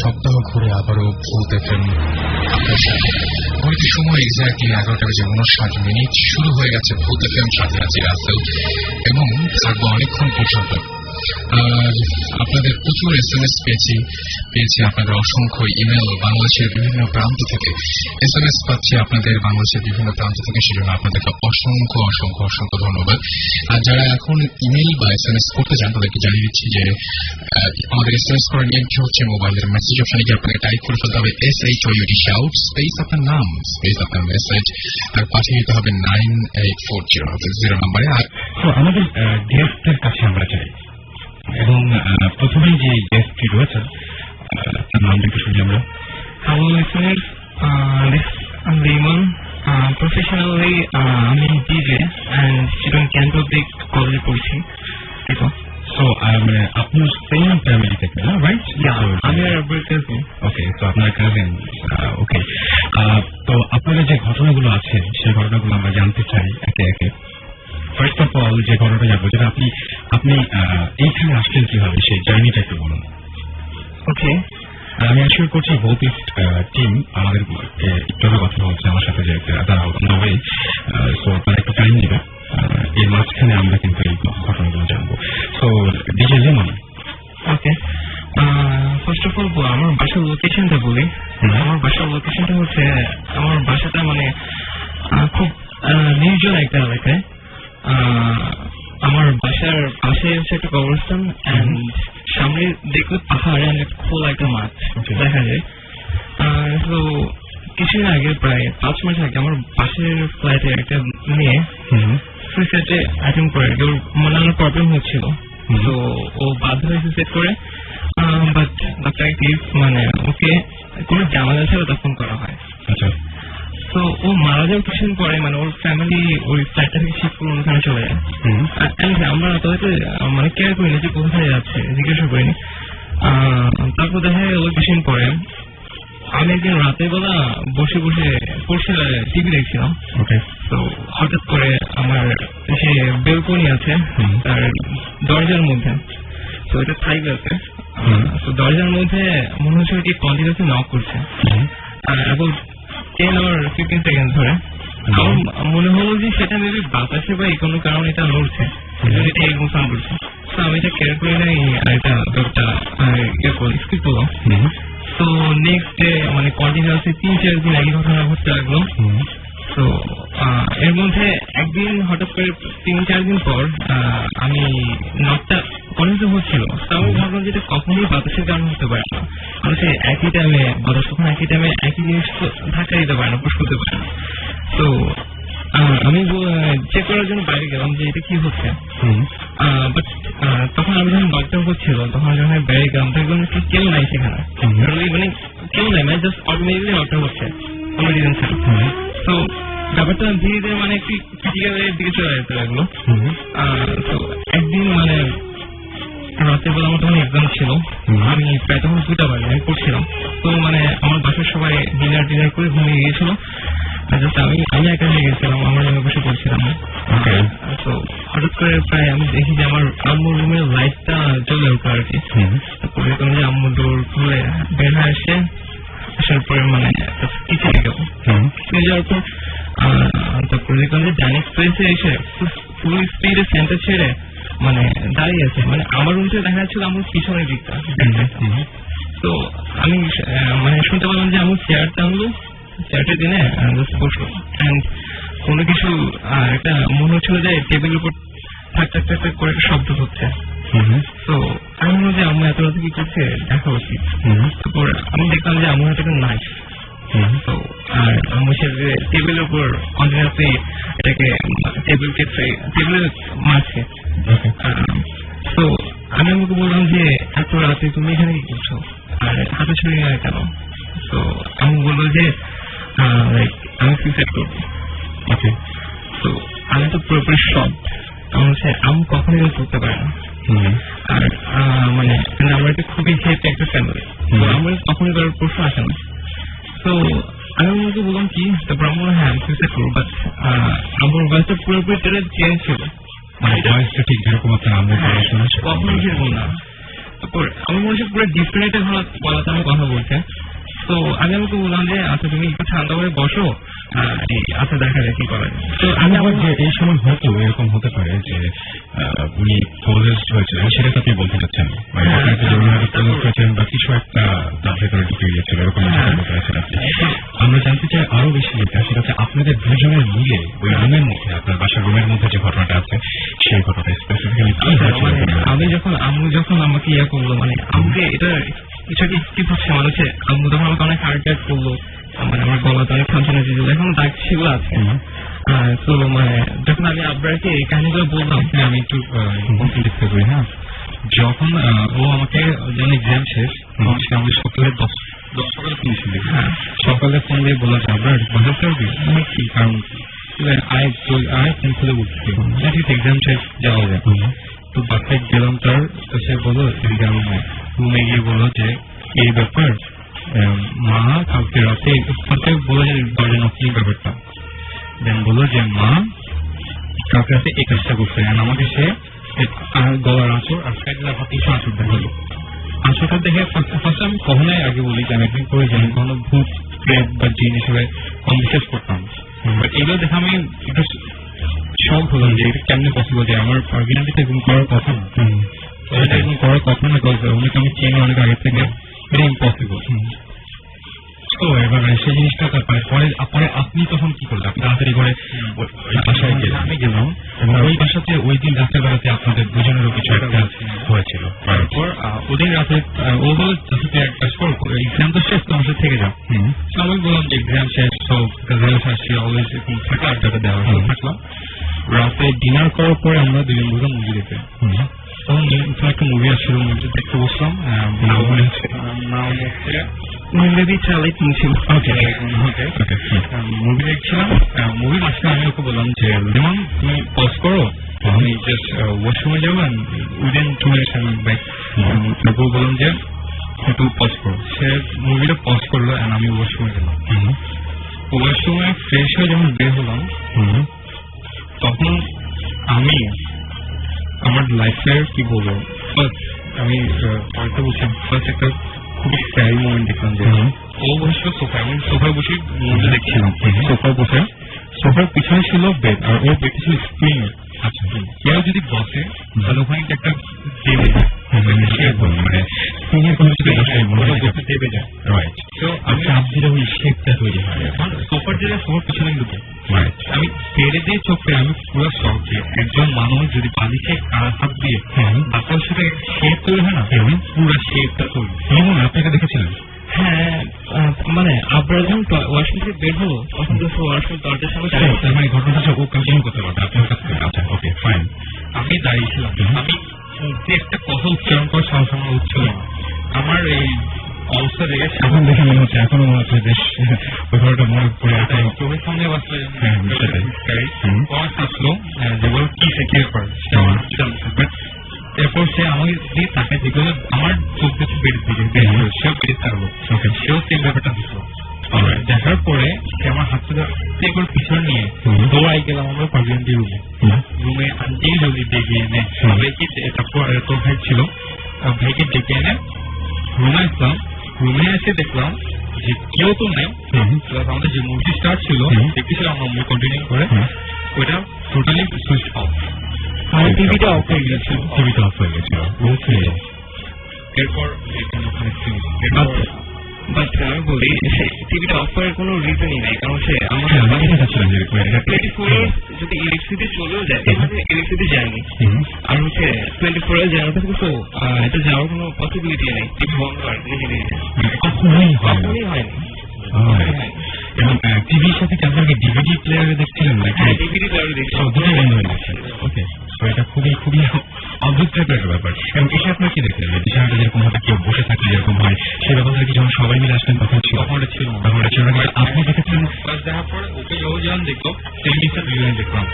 সপ্তাহ ঘুরে আবারও ভূত এফএম ঘড়িতে সময় এক্স্যাক্টলি 11:59 শুরু হয়ে গেছে ভূত এফএম, সাথে আছি রাসেল এবং থাকবো অনেকক্ষণ পর্যন্ত। আর আপনাদের প্রচুর SMS পেয়েছি আপনাদের অসংখ্য ইমেল বাংলাদেশের বিভিন্ন প্রান্ত থেকে SMS পাচ্ছি আপনাদের বাংলাদেশের বিভিন্ন প্রান্ত থেকে, সেজন্য আপনাদেরকে অসংখ্য অসংখ্য অসংখ্য ধন্যবাদ। আর যারা এখন ইমেল বা SMS করতে চান তাদেরকে জানিয়ে দিচ্ছি যে আমাদের SMS করার নিয়মটি হচ্ছে মোবাইলের মেসেজ অপশনে গিয়ে আপনাকে টাইপ করে ফেলতে হবে SHOUT শাউট স্পেস আপনার নাম স্পেস আপনার মেসেজ আর পাঠিয়ে দিতে হবে 9840 নম্বরে। আর আমাদের গেস্টের কাছে আমরা চাই এবং প্রথমেই যে গেস্টটি রয়েছেন তার নাম দেখে শুনি আমরা। Hello listeners, I'm Raymond. Professionally, I'm a DJ and student Canterbury College পড়ছি। So আপনার সেম ফ্যামিলি থেকে না, রাইট? আমি আর কাজিন। ওকে, তো আপনার কাজিন। ওকে, তো আপনাদের যে ঘটনাগুলো আছে সেই ঘটনাগুলো আমরা জানতে চাই একে একে। ফার্স্ট অফ অল যে ঘটনাটা জানবো যেটা আপনি এইখানে আসলেন কিভাবে, সেই জার্নিটা একটু বলুন। ওকে, আমি অ্যাসিওর করছি বোথ টিম আমাদের একটু কথা বলছে আমার সাথে যে তারা ওয়ে, সো তারা একটু টাইম নেবে, এর মাঝখানে আমরা কিন্তু এই ঘটনাগুলো জানবো। সো ডিজে যেমন ওকে, ফার্স্ট অফ অল আমার বাসার লোকেশনটা বলি। আমার বাসার লোকেশনটা হচ্ছে, আমার বাসাটা মানে খুব নির্জন একটা এলাকায়। আমার বাসার পাশে হচ্ছে একটা কবরস্থান এন্ড সামনে দেখলে পাহাড় এন্ড খোলা একটা মাঠ দেখা যায়। তো কিছুদিন আগে প্রায় 5 মাস আগে আমার পাশের ফ্ল্যাটে একটা মেয়ে সুইসাইডে অ্যাটেম্প করে, ওর মনে প্রবলেম হচ্ছিল। তো ও বাধ্য হয়ে সুইসাইড করে, বাট ডাক্তার মানে ওকে কোনো জামালা ছাড়া দফন করা হয়। আচ্ছা, তো ও মারা যাওয়ার কিছুদিন পরে মানে ওর ফ্যামিলি ওই ফ্ল্যাটটা থেকে শিফট করে ওখানে চলে যায়। আমরা তাদেরকে মানে কেয়ার করিনি যে কোথায় যাচ্ছে, জিজ্ঞাসা করিনি। তারপর দেখা যায় ওই কিছুদিন পরে আমি একদিন রাতের বেলা বসে বসে টিভি দেখছিলাম। তো হঠাৎ করে আমার যে বেলকনি আছে তার দরজার মধ্যে, তো এটা থাইক আছে, তো দরজার মধ্যে মনে হচ্ছে কি কন্টিনিউসলি নক করছে অ্যাবাউট 10 or 15 সেকেন্ড ধরে। আমার মনে হলো যে সেটা মেবি বাতাসে বা কোনো কারণে এটা নড়ছে, এটা এরকম সাউন্ড করছে। তো আমি এটা কেয়ার করে নাই, এটা স্কিপ করলাম। তো নেক্সট ডে মানে কন্টিনিউসলি 3-4 দিন একই ঘটনা ঘটতে লাগলো। তো এর মধ্যে একদিন হঠাৎ করে 3-4 দিন পর আমি নকটা কন্টিনিউ হচ্ছিল। তো আমি ভাবলাম যেটা কখনোই বাতাসের কারণ হতে পারে না, কারণ সে একই টাইমে বাতাস কখন একই টাইমে একই জিনিস ধাক্কা দিতে পারে না, পুশ করতে পারে না। তো আমি চেক করার জন্য বাইরে গেলাম যে এটা কি হচ্ছে। বাট তখন আমি যখন নকটা হচ্ছিল তখন যখন বাইরে গেলাম দেখলাম কেউ নাই সেখানে, মানে কেউ নাই, মানে জাস্ট অটোমেটিকলি নকটা হচ্ছে কোনো রিজন ছাড়া। তো ব্যাপারটা ধীরে ধীরে মানে একটু ক্রিটিক্যালের দিকে চলে যেতে লাগলো। তো একদিন মানে রাতের বেলা আমার তখন এক্সাম ছিল, আমি প্রায় তখন 2টা বাজে আমি পড়ছিলাম। তো মানে আমার বাসার সবাই ডিনার করে ঘুমিয়ে গিয়েছিল, আমি একা হয়ে গেছিলাম, আমার রুমে বসে পড়ছিলাম। তো হঠাৎ করে প্রায় আমি দেখি যে আমার আম্মুর রুমের লাইটটা জ্বলে উঠলো আর কি। তারপরে কোনো যে আম্মুর ডোর খুলে বের হয়ে আসে, আসার পরে মানে কিচেনে গেল, কিচেনে যাওয়ার পর তারপরে দেখলাম যে ডাইনিং স্পেসে এসে ফুল স্পিডে সেন্টার ছেড়ে মানে দাঁড়িয়ে আছে, মানে আমার রুম থেকে দেখা যাচ্ছিল আমার পিছনের দিকটা। তো আমি মানে শুনতে পেলাম যে আমার চেয়ারটা আনলো, চেয়ারটা দিনে বসলো, কোনো কিছু একটা মনে হচ্ছিল যে টেবিলের উপর থাক থাক থাক থাক করে একটা শব্দ হচ্ছে। তো আমি মনে যে আম্মু এত রাতে কি করছে দেখা উচিত। তারপর আমি দেখলাম যে আম্মু হাতে একটা নাইফ। তো আর আম্মু সে টেবিলের উপর কন্টিনিউসলি এটাকে টেবিলের মারছে। তো আমি আমাকে বললাম যে এত রাতে তুমি এখানে কি করছো আর হাতে ছুরি নিয়ে কেন? তো আমি বললো যে আমি সুইসাইড করবো। তো আমি তো পুরোপুরি শক। আমি কখনো এরকম করতে পারি না। আর মানে আমরা একটা খুবই হেল্প একটা ফ্যামিলি, তো আমরা কখনই করার প্রশ্ন আসে না। তো আমি আমাকে বললাম কি, তারপর আমার হ্যাঁ আমি সুইসাইড করবো, বাট আমার ভয়েসটা পুরোপুরি চেঞ্জ ছিল। ভয়েসটা ঠিক যেরকম আপনার আম্মু কখনো সেরকম না। তারপর আমি মনে হচ্ছে পুরো ডিফারেন্ট বলাতে আমি কথা বলছে। তো আমি আমাকে বললাম যে আচ্ছা তুমি একটু ঠান্ডা করে বসো, আচ্ছা দেখা যায় কি করা যায়। তো আমি আবার যে এই সময় হয়তো এরকম হতে পারে যে উনি পজেসড হয়েছিলেন, সেটা তো আপনি বলতে চাচ্ছেন মানে আপনাকে যে উনি পজেসড হয়েছিলেন বা কিছু একটা তার ভেতরে ঢুকে গিয়েছিল এরকম বলতে চাচ্ছেন আপনি। আমরা জানতে চাই আরো বেশি যেটা, সেটা হচ্ছে আপনাদের দুজনের মিলে ওই রুমের মধ্যে, আপনার বাসার রুমের মধ্যে যে ঘটনাটা আছে সেই ঘটনাটা স্পেসিফিক্যালি কি হয়েছিল। আমি আম্মু যখন আমাকে ইয়ে করলো, মানে আমাকে এটা কিছু কি হচ্ছে মানে হচ্ছে আম্মু তখন আমাকে অনেক হার্ট অ্যাটাক করলো, মানে আমার গলাতে অনেক খামচানা ছিল, এখন দাগ সেগুলো আছে। তো মানে যখন আমি আব্বাকে এই কাহিনীগুলো বললাম, আমি একটু লিখতে করি। হ্যাঁ, যখন ও আমাকে যখন এক্সাম শেষ তখন সে আমাকে সকালে 10 সকালে ফোন ছিল। হ্যাঁ, সকালে ফোন দিয়ে বলা যে আব্বার বাজার করবি কি কারণ আয় ফোন খুলে বলছি এক্সাম শেষ যাওয়া যায়। তো বাসায় গেলাম তার, তো সে বলো এক্সাম রুমে গিয়ে বলো যে এই ব্যাপার মা কালকে রাতে ফার্স্টে বলো যে দরজা নকিং ব্যাপারটা, দেন বলো যে মা কালকে রাতে এই কাজটা করছে, আমাকে সে গলার আঁচড় আর সাইডের হাতে কিছু আঁচড় দেখালো। আঁচড়টা দেখে ফার্স্ট আমি কখনোই আগে বলি যে আমি একদিন করেছি, আমি কখনো ভূত প্রেত বা জিন হিসেবে কম বিশ্বাস করতাম, বাট এগুলো দেখে আমি একটু শখ হলাম যে এটা কেমনে পসিবল, যে আমার অর্গানিটিতে এরকম করার কথা না, এটা এরকম করার কথা না, অনেক আমি চিনি অনেক আগে থেকে, এটা ইম্পসিবল। তো এবার সেই জিনিসটা পরে আপনি তখন কি করলেন? আপনি তাড়াতাড়ি করে বাসায় গেলেন। আমি গেলাম এবং ওই বাসাতে ওই দিন রাতের বেলাতে আপনাদের দুজনেরও কিছু একটা হয়েছিল। তারপর ওদিন রাতে ও বলে তুই এক কাজ কর, এক্সাম তো শেষ, তোমার সাথে থেকে যাও। আমি বললাম যে এক্সাম শেষ, তো আসছি অলওয়েজ এরকম থাকা আড্ডাটা দেওয়া থাকলাম। রাতে ডিনার করার পরে আমরা দুজন বললাম মুভি দেখতে। তখন একটা মুভি আসছিল, মুভিটা দেখতে বসলাম। মুভি দেখছিলাম, মুভি মাঝখানে আমি ওকে বললাম যে যেমন তুমি পজ করো, আমি জাস্ট ওয়াশরুমে যাবেন উইদিন 2 minutes আমি ব্যাক। তারপর বললাম যে একটু পজ করো, সে মুভিটা পজ করলো, আমি ওয়াশরুমে গেলাম। ওয়াশরুমে ফ্রেশ হয়ে যখন বের হলাম তখন আমি আমার লাইফের কি বলবো, আমি বলছি ফার্স্ট একটা খুবই স্যাড মোমেন্ট দেখলাম যে ও বসেছিল সোফায়, আমি সোফায় বসে মুভি দেখছিলাম। সোফায় বসে, সোফার পিছনে ছিল বেড আর ও বেড ছিল স্প্রিং। আচ্ছা, কেউ যদি বসে তাহলে ওখানে একটা দেবে যায়, মানে স্প্রিংয়ের কোনো কিছু দেবে যায়, রাইট। তো আমি চাপ দিলে ওই শেপটা তৈরি হয় সোফার যেটা, সোফার পিছনে ঢুকে। আমি পেরে দিয়ে চোখ পেয়ে আমি পুরো শখ যে একজন মানুষ যদি বালিশে হাত দিয়ে বাতাস সাথে শেপ তৈরি হয় না, পুরো শেপটা তৈরি। আপনাকে দেখেছিলেন? হ্যাঁ, মানে আপনার যখন ওয়াশরুম থেকে বের হলো তখন তো ওয়াশরুম দরজার সামনে, মানে ঘটনাটা ও কন্টিনিউ করতে পারবে আপনার কাছ থেকে। আচ্ছা, ওকে ফাইন। আমি দাঁড়িয়েছিলাম, আমি যে একটা কথা উচ্চারণ করার সাহস আমার উচ্ছিল না। আমার এই অবস্থা দেখে এখন দেখে মনে হচ্ছে, এখনো মনে হচ্ছে বেশ ওই ঘটনাটা মনে পড়ে আছে চোখের সামনে আসলো যে বল কি সেকেন্ড পার। এরপর সে আমাকে দিয়ে তাকে যেগুলো আমার চোখ দেখে বেড়ে দিকে সেও বেড়ে থাকলো, সেও সেই ব্যাপারটা দিল। দেখার পরে সে আমার হাতটা করে পিছনে নিয়ে দৌড়াই গেলাম আমরা পার্লামেন্টের রুমে। রুমে আনতে জলদি ডেকে এনে সবাইকে, তারপর তোর ভাই ছিল, ভাইকে ডেকে এনে রুমে আসলাম। রুমে এসে দেখলাম যে কেউ তো নেই, আমাদের যে মুভি স্টার্ট ছিল দেখতেছিলাম আমরা মুভি কন্টিনিউ করে, ওইটা টোটালি সুইচ অফ, টিভিটা অফ হয়ে গেছিল। টিভিটা অফ হয়ে গেছিল। ওকে, এরপর বাট আমি বলি টিভিটা অফ করার কোনো রিজনই নাই, কারণ সে আমার যদি ইলেকট্রিসিটি চলেও যায় এভাবে ইলেকট্রিসিটি যায়নি, আর হচ্ছে 24 hours জানাতে তো এটা যাওয়ার কোনো পসিবিলিটি নেই। টিভি বন্ধ করার নিজে নিজে কখনোই হয়নি। এবং টিভির সাথে কি আপনাকে ডিভিডি প্লেয়ারে দেখছিলেন নাকি? ডিভিডি প্লেয়ারে দেখছিলাম, দুটোই বন্ধ হয়ে গেছে। ওকে, তো এটা খুবই খুবই অদ্ভুত টাইপের একটা ব্যাপার। এবং এসে আপনার কি দেখলেন বিছানাটা যেরকম ভাবে কেউ বসে থাকলে যেরকম হয় সেই ব্যবস্থা কি যখন সবাই মিলে আসলেন তখন ছিল? আপনি দেখেছিলেন দেখার পরে ওকে ও যখন দেখলো টেলিভিশন দুজনে দেখলাম,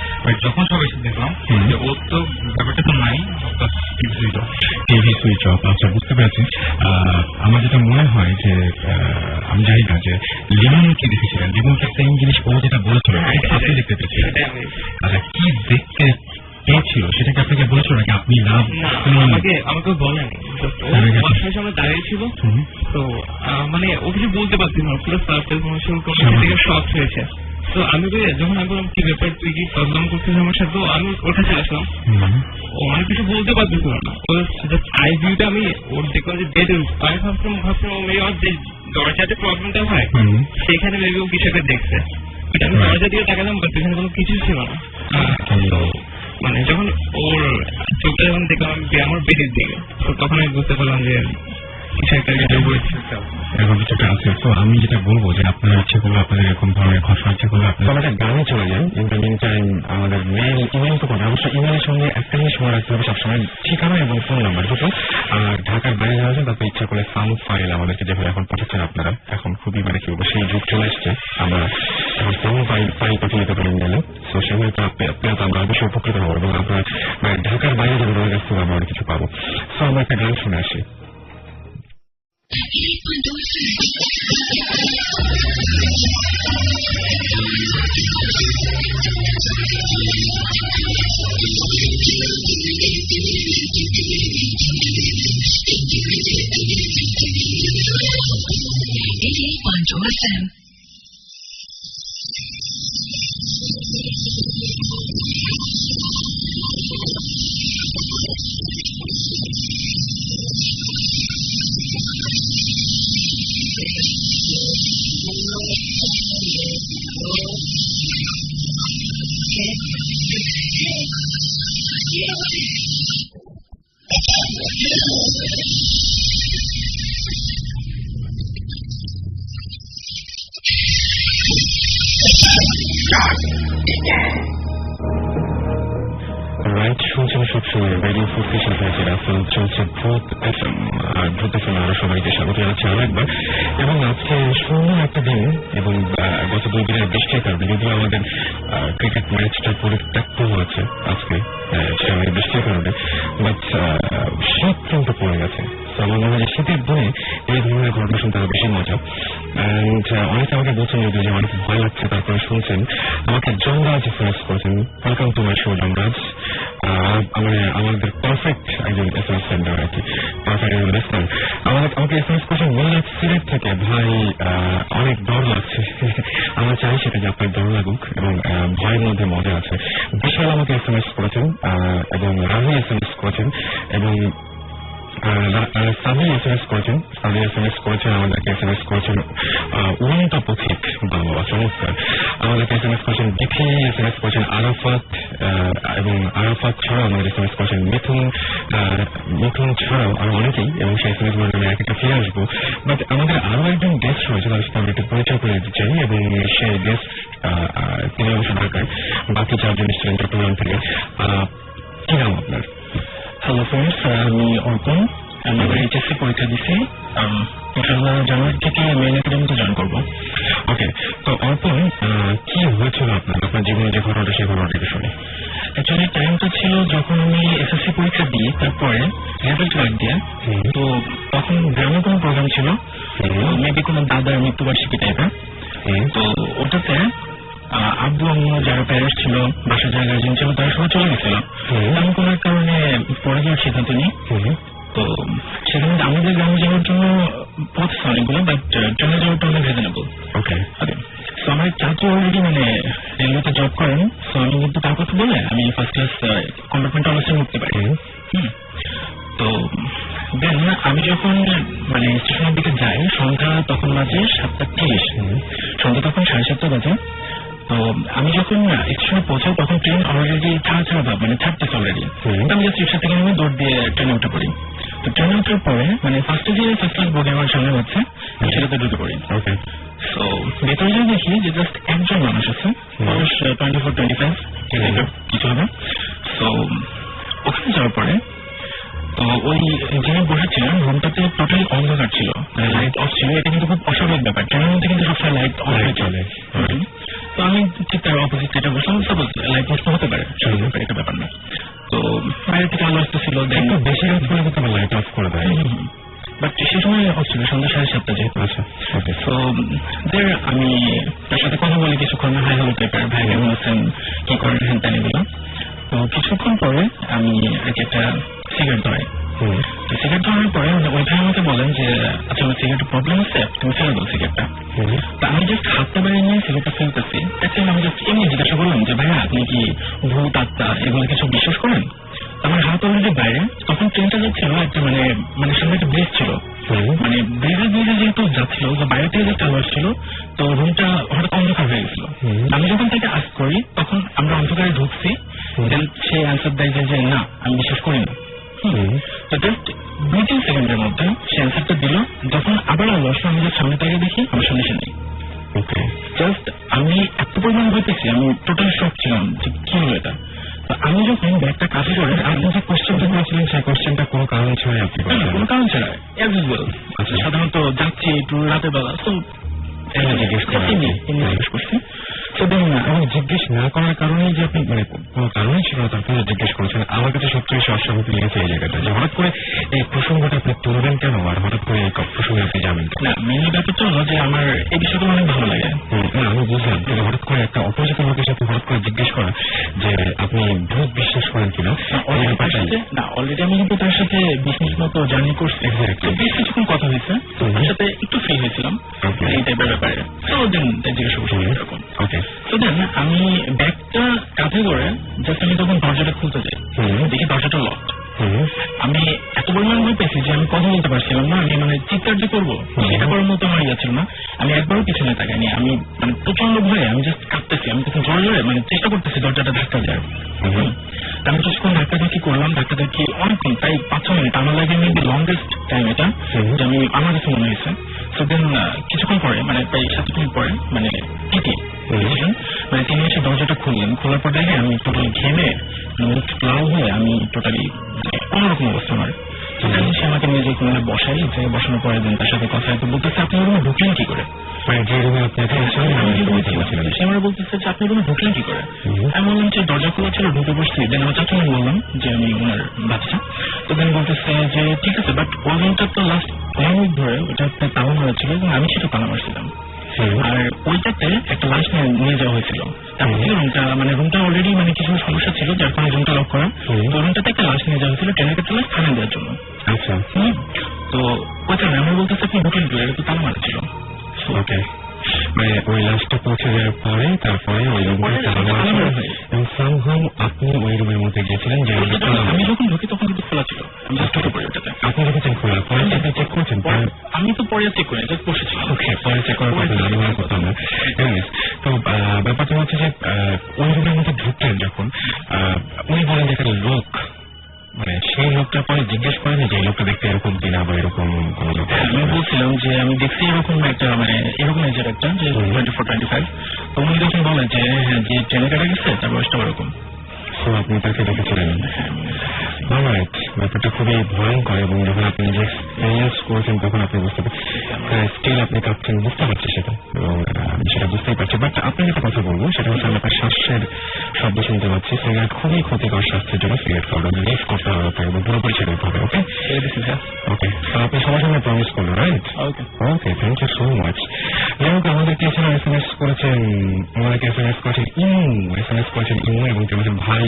যখন সবাই এসে দেখলাম যে ওর তো ব্যাপারটা তো নাই, টিভি সুইচ অফ। আচ্ছা, বুঝতে পেরেছি। আমার যেটা মনে হয় যে আমি জানি না যে লিমন কি দেখেছিলেন, লিমনকে সেম জিনিস ও যেটা বলেছিল আপনি দেখতে পেয়েছিলেন। আচ্ছা, কি দেখতে পেয়েছিল সেটাকে আপনাকে বলেছিল নাকি আপনি আমাকে বলেনি? বাসার সামনে দাঁড়িয়ে ছিল, তো মানে ও কিছু বলতে পারছি না, পুরো সার্ফেস মনে হচ্ছে শক হয়েছে। তো আমি যখন আমি বললাম কি ব্যাপার, তুই কি প্রবলেম করছিস আমার সাথে, তো আমি ওর কাছে আসলাম। ও মানে কিছু বলতে পারতেছিল না, আই ভিউটা আমি ওর দেখলাম যে বেড, আমি ভাবছিলাম যে দরজাতে প্রবলেমটা হয় সেখানে মেবি ও কিছু একটা দেখছে। আমি দরজা দিয়ে তাকালাম, বাট সেখানে কোনো কিছু ছিল না। মানে যখন ওর চোখটা যখন দেখলাম আমার বেডের দিকে, তো তখন আমি বুঝতে পারলাম যে এরকম কিছুটা আছে। তো আমি যেটা বলবো যে আপনারা ইচ্ছে করলে আপনাদের এরকম ধরনের ঘটনা ইচ্ছে করলে আপনাদের গানে চলে যান। ইন দ্য মিন টাইম আমাদের মেইল ইমেল তো করবেন অবশ্যই। ইমেলের সঙ্গে একটা জিনিস মনে রাখতে হবে সবসময়, ঠিকানা এবং ফোন নাম্বার দুটো। আর ঢাকার বাইরে যাওয়া যায় তারপরে ইচ্ছা করলে সাউন্ড ফাইল আমাদেরকে যেভাবে এখন পাঠাচ্ছেন আপনারা, এখন খুবই মানে কি বলবো সেই যুগ চলে এসছে, আমরা এখন সাউন্ড ফাইল পাঠিয়ে দিতে পারি ইমেলে। তো সেভাবে তো আপনারা আমরা অবশ্যই উপকৃত হবো এবং আপনার ঢাকার বাইরে যাবো ওদের কাছ থেকে আমরা অনেক কিছু পাবো। তো আমরা একটা গান শুনে আসি। শুনছেন সবসময় রেডিও ফুসেশন হয়েছে রাসেল, চলছে ভূত এফএম। আর ভূত এফএম আরো সবাইকে স্বাগত জানাচ্ছি আরো একবার। এবং আজকে সুন্দর একটা দিন এবং গত 2 দিনের বৃষ্টির কারণে যদিও আমাদের ক্রিকেট ম্যাচটা পরিত্যক্ত হয়েছে আজকে সেই বৃষ্টির কারণে, বাট শীত কিন্তু পড়ে গেছে। তো আমার মনে হয় যে শীতের দিনে এই ধরনের ঘটনা শুনতে আরো বেশি মজা। অ্যান্ড অনেকে আমাকে বলছেন যে অনেক ভয় লাগছে, তারপরে শুনছেন আমাকে জমরাজ এসএমএস করেছেন, welcome to my show Yamraj. আমাদের পারফেক্ট একজন এসএমএস সেন্টার আর কি, পারফেক্ট একজন লিসনার আমাকে এসএমএস করেছেন মোল্লা সিলেট থেকে। ভাই অনেক ডর লাগছে, আমরা চাই সেটা যে আপনার ডর লাগুক এবং ভয়ের মধ্যে মজা আছে। বিশাল আমাকে এসএমএস করেছেন এবং রাহুল এসএমএস করেছেন এবং সামি এসএমএস করেছেন আমাদেরকে এসএমএস করেছেন উড়ন্ত পথিক, বাবা চমৎকার। আমাদেরকে এসএমএস করেছেন বিথি, এসএমএস করেছেন আরাফাত এবং আরাফাত ছাড়াও আমাদের এসএমএস করেছেন মিথুন ছাড়াও আরো অনেকেই, এবং সেই এসএমএস গুলো আমি একটা ফিরে আসবো। বাট আমাদের আরো একজন গেস্ট রয়েছে, তাদের সাথে আমরা একটু পরিচয় করে দিতে চাই এবং সেই গেস্ট তিনি অবশ্য ঢাকায়, বাকি 4 জন ছিলেন চট্টগ্রাম থেকে। কি নাম আপনার? হ্যালো ফ্রেন্ডস, আমি অর্পণ। আমি এবার এইচএসসি পরীক্ষা দিচ্ছি, জানুয়ারি থেকে মেইন একাডেমিতে জয়েন করবো। ওকে, তো অর্পণ কি হয়েছিল আপনার জীবনে যে ঘটনাটা সেই ঘটনাটাকে শুনি। অ্যাকচুয়ালি টাইমটা ছিল যখন আমি এসএসসি পরীক্ষা দিই, তারপরে রেজাল্ট লাগ দিয়ে, তো তখন গ্রামে কোনো প্রোগ্রাম ছিল, মেবি কোনো দাদার মৃত্যুবার্ষিকী টাইপের। তো ওটাতে আব্বু আম্মু যারা প্যারেন্টস ছিল, বাসার যারা গার্জেন ছিল, তারা সবাই চলে গেছিল। আমি কোনো কারণে পড়ে যাওয়ার সিদ্ধান্ত নিই। তো সেখানে আমাদের গ্রামে যাওয়ার জন্য পথ অনেকগুলো, বাট ট্রেনে যাওয়াটা অনেক রিজনেবল। ওকে, তো আমার চাচু অলরেডি মানে রেলওয়েতে জব করেন, তো আমি কিন্তু তার কথা বলে আমি ফার্স্ট ক্লাস কম্পার্টমেন্টে অবস্থায় উঠতে পারি। তো দেন আমি যখন মানে স্টেশনের দিকে যাই সন্ধ্যা তখন বাজে 7:30, সন্ধ্যা তখন 7:30 বাজে। তো আমি যখন স্টেশনে পৌঁছাই তখন ট্রেন অলরেডি ছাড়া ভাব মানে ছাড়তেছে অলরেডি। আমি জাস্ট রিক্সা থেকে নেমে দৌড় দিয়ে ট্রেনে উঠে পড়ি। তো ট্রেনে ওঠার পরে মানে ফার্স্ট ক্লাস বোর্ডে আমার সামনে হচ্ছে, সেটাতে ঢুকে পড়ি। তো ভেতরে যা দেখি যে জাস্ট একজন মানুষ আছে, বয়স 24-25 কিছু হবে। তো ওখানে যাওয়ার পরে তো ওই যিনি বসেছিলেন রুমটাতে টোটালি অন্ধকার ছিল, লাইট অফ ছিল। এটা কিন্তু খুব অস্বাভাবিক ব্যাপার, ট্রেনের মধ্যে কিন্তু সবসময় লাইট অফ হয়ে চলে। তো আমি ঠিক তার অপোজিট এটা বসলাম, সাপোজ লাইট নষ্ট হতে পারে, এটা ব্যাপার না। তো বাইরে থেকে আলো আসতেছিল, বেশি রাত করে কিন্তু লাইট অফ করে দেয়, বাট সে সময় হচ্ছিল সন্ধ্যা 7:30 যেহেতু। তো আমি তার সাথে কথা বলি কিছুক্ষণ, হাই হ্যালো টাইপের, ভাই কেমন আছেন, কি করেন, হ্যান ত্যান এগুলো। তো কিছুক্ষণ পরে আমি আর কি একটা সিগারেট ধরাই। সিগারেট ধরানোর পরে ওই ভাই আমাকে বলেন যে আচ্ছা আমার সিগারেটের প্রবলেম আছে, তুমি ফেলে দাও সিগারেটটা। তো আমি জাস্ট হাতটা বাড়িয়ে নিয়ে সিগারেটটা ফেলতেছি। আমি জাস্ট এমনি জিজ্ঞাসা করলাম যে ভাইয়া আপনি কি ভূত আত্মা এগুলো কিছু বিশ্বাস করেন? আমার হাত অলরেডি বাইরে, তখন ট্রেনটা যাচ্ছিল একটা মানে সামনে একটা ব্রিজ ছিল, মানে ব্রিজে যেহেতু যাচ্ছিল বাইরে থেকে যে আলো আসছিল, তো রুমটা হঠাৎ অন্ধকার হয়ে গেছিল। আমি যখন তাকে আস্ক করি তখন আমরা অন্ধকারে ঢুকছি, দেন সে অ্যান্সার দেয় যে না আমি বিশ্বাস করি না। তো জাস্ট 2-3 সেকেন্ডের মধ্যে সে অ্যান্সারটা দিল। যখন আবার আলো আসলো আমি সামনে তাকে দেখি, আমার সামনে সে নেই। জাস্ট আমি এত পরিমাণ হইতেছি, আমি টোটাল শক ছিলাম যে কি হলো এটা। আমি যখন ব্যাগটা কাছে করে আপনি যে কোশ্চেনটা করেছিলেন সেই কোশ্চেনটা কোনো কারণ ছাড়াই আপনি কোনো কারণ ছাড়া অ্যাজ ইউজুয়াল সাধারণত যাচ্ছি একটু রাতের বেলা, তো জিজ্ঞেস করছি। তো দেখুন আমি জিজ্ঞেস না করার কারণেই যে আপনি মানে কোনো কারণই ছিল না তারপরে জিজ্ঞেস করেছেন, আমার কাছে সবচেয়ে অস্বাভাবিক লেগেছে এই জায়গাটা যে হঠাৎ করে এই প্রসঙ্গটা আপনি তুলবেন কেন, আর হঠাৎ করে এই প্রসঙ্গে আপনি যাবেন না। মেনলি ব্যাপারটা হলো যে আমার এই বিষয়টা অনেক ভালো লাগে। না আমি বুঝলাম, কিন্তু হঠাৎ করে একটা অপরিচিত লোকের সাথে হঠাৎ করে জিজ্ঞেস করা যে আপনি ভূত বিশ্বাস করেন কিনা, না অলরেডি আমি কিন্তু তার সাথে 20 মিনিট মতো জার্নি করছি, বেশ কিছুক্ষণ কথা হয়েছে, তো তার সাথে একটু ফ্রি হয়েছিলাম এই টাইপের ব্যাপারে। তো দেন জিজ্ঞাসা করছি এরকম। তো দেন আমি ব্যাগটা কাঁধে করে জাস্ট আমি তখন দরজাটা খুলতে যাই, দেখি দরজাটা লক। আমি এত পরিমাণ ভয় পেয়েছি যে আমি কথা বলতে পারছিলাম না, আমি মানে চিৎকার যে করবো সেটা করার মতো আমার ইয়ে ছিল না। আমি একবারও পিছনে তাকাইনি, আমি মানে প্রচন্ড ভয়ে আমি জাস্ট কাঁপতেছি, আমি তখন জোরে মানে চেষ্টা করতেছি দরজাটা ধাক্কা দেওয়ার। আমি কিছুক্ষণ ধাক্কি করলাম, ধাক্কি অনেকক্ষণ, প্রায় 5-6 মিনিট আমার লাগে, মেবি লংগেস্ট টাইম এটা যে আমি আমার কাছে মনে হয়েছে। তো দেন কিছুক্ষণ পরে মানে প্রায় 7 মিনিট পরে মানে মানে তিনি এসে দরজাটা খুললেন, খোলার পর দেখে আমি টোটালি ঘেমে মুখ লাল হয়ে আমি টোটালি অন্যরকম অবস্থা আমার। সে আমাকে নিজে কোনো বসাই, যে বসানোর পরে দিন তার সাথে কথা হয়তো বলতেছে আপনি ওরকম ঢুকলেন কি করে, সে আমার বলতেছে যে আপনি ওরকম ঢুকলেন কি করে। আমি বললাম যে দরজা খোলা ছিল, ঢুকে বসছি। দেন আমার চাচা বললাম যে আমি ওনার বাচ্চা। তো দেন বলতেছে যে ঠিক আছে, বাট ওই রুমটা তো লাস্ট 1 উইক ধরে ওটা তালা মারা ছিল এবং আমি সেটা তালা মারছিলাম, আর ওইটাতে একটা লাশ নিয়ে যাওয়া হয়েছিল। তারপর রুমটা মানে রুমটা অলরেডি মানে কিছু সমস্যা ছিল যার কারণে রুমটা লক করা, তো রুমটাতে একটা লাশ নিয়ে যাওয়া হয়েছিল ট্রেনের ক্ষেত্রে স্থানে দেওয়ার জন্য। আচ্ছা, তো ওইটা আমি বলতেছে আপনি ঢুকেন কি, এটা তো তালা মারা ছিল। ওকে, মানে ওই লাশটা পৌঁছে যাওয়ার পরে তারপরে ওই রুমটা এবং সামহাউ আপনি ওই রুমের মধ্যে গিয়েছিলেন যে আমি যখন ঢুকি তখন কিন্তু খোলা ছিল, আমি জাস্ট ঢুকে পড়ি ওটাতে। আপনি দেখেছেন খোলা, পরে আপনি চেক করছেন? আমি তো পরে চেক করি, জাস্ট বসেছিলাম। ওকে, পরে চেক করার কথা আমি মনে করতাম না। তো ব্যাপারটা হচ্ছে যে ওই রুমের মধ্যে ঢুকতেন যখন উনি বলেন যে একটা লোক, মানে সেই লোকটা পরে জিজ্ঞেস করেন যে এই লোকটা দেখতে এরকম কিনা বা এরকম কোন লোক। আমি বলছিলাম যে আমি দেখছি এরকম একটা মানে এরকম এজের একটা যে 24-25। তো উনি যখন বলে যে হ্যাঁ যে ট্রেনে কাটা গেছে তার বয়সটা ওরকম। তো আপনি তাকে দেখেছিলেন? অলরাইট, ব্যাপারটা খুবই ভয়ঙ্কর এবং যখন আপনি নিজে এক্সপিরিয়েন্স করেছেন তখন আপনি বুঝতে পারছেন, স্টিল আপনি কাঁপছেন, বুঝতে পারছি সেটা, এবং আমি সেটা বুঝতেই পারছি। বাট আপনার একটা কথা বলবো, সেটা হচ্ছে আমি আপনার শ্বাসের শব্দ শুনতে পাচ্ছি। সিগারেট খুবই ক্ষতিকর স্বাস্থ্যের জন্য, সিগারেট খাওয়াটা লিভ করতে হবে আপনাকে এবং পুরোপুরি ছেড়ে দিতে হবে। ওকে ওকে, তো আপনি সবার সামনে প্রমিস করলেন, right? Okay, thank you so much. যাই হোক, আমাদেরকে এছাড়া SMS করেছেন, আমাদেরকে SMS করেছেন ইমু এবং বলছেন ভাই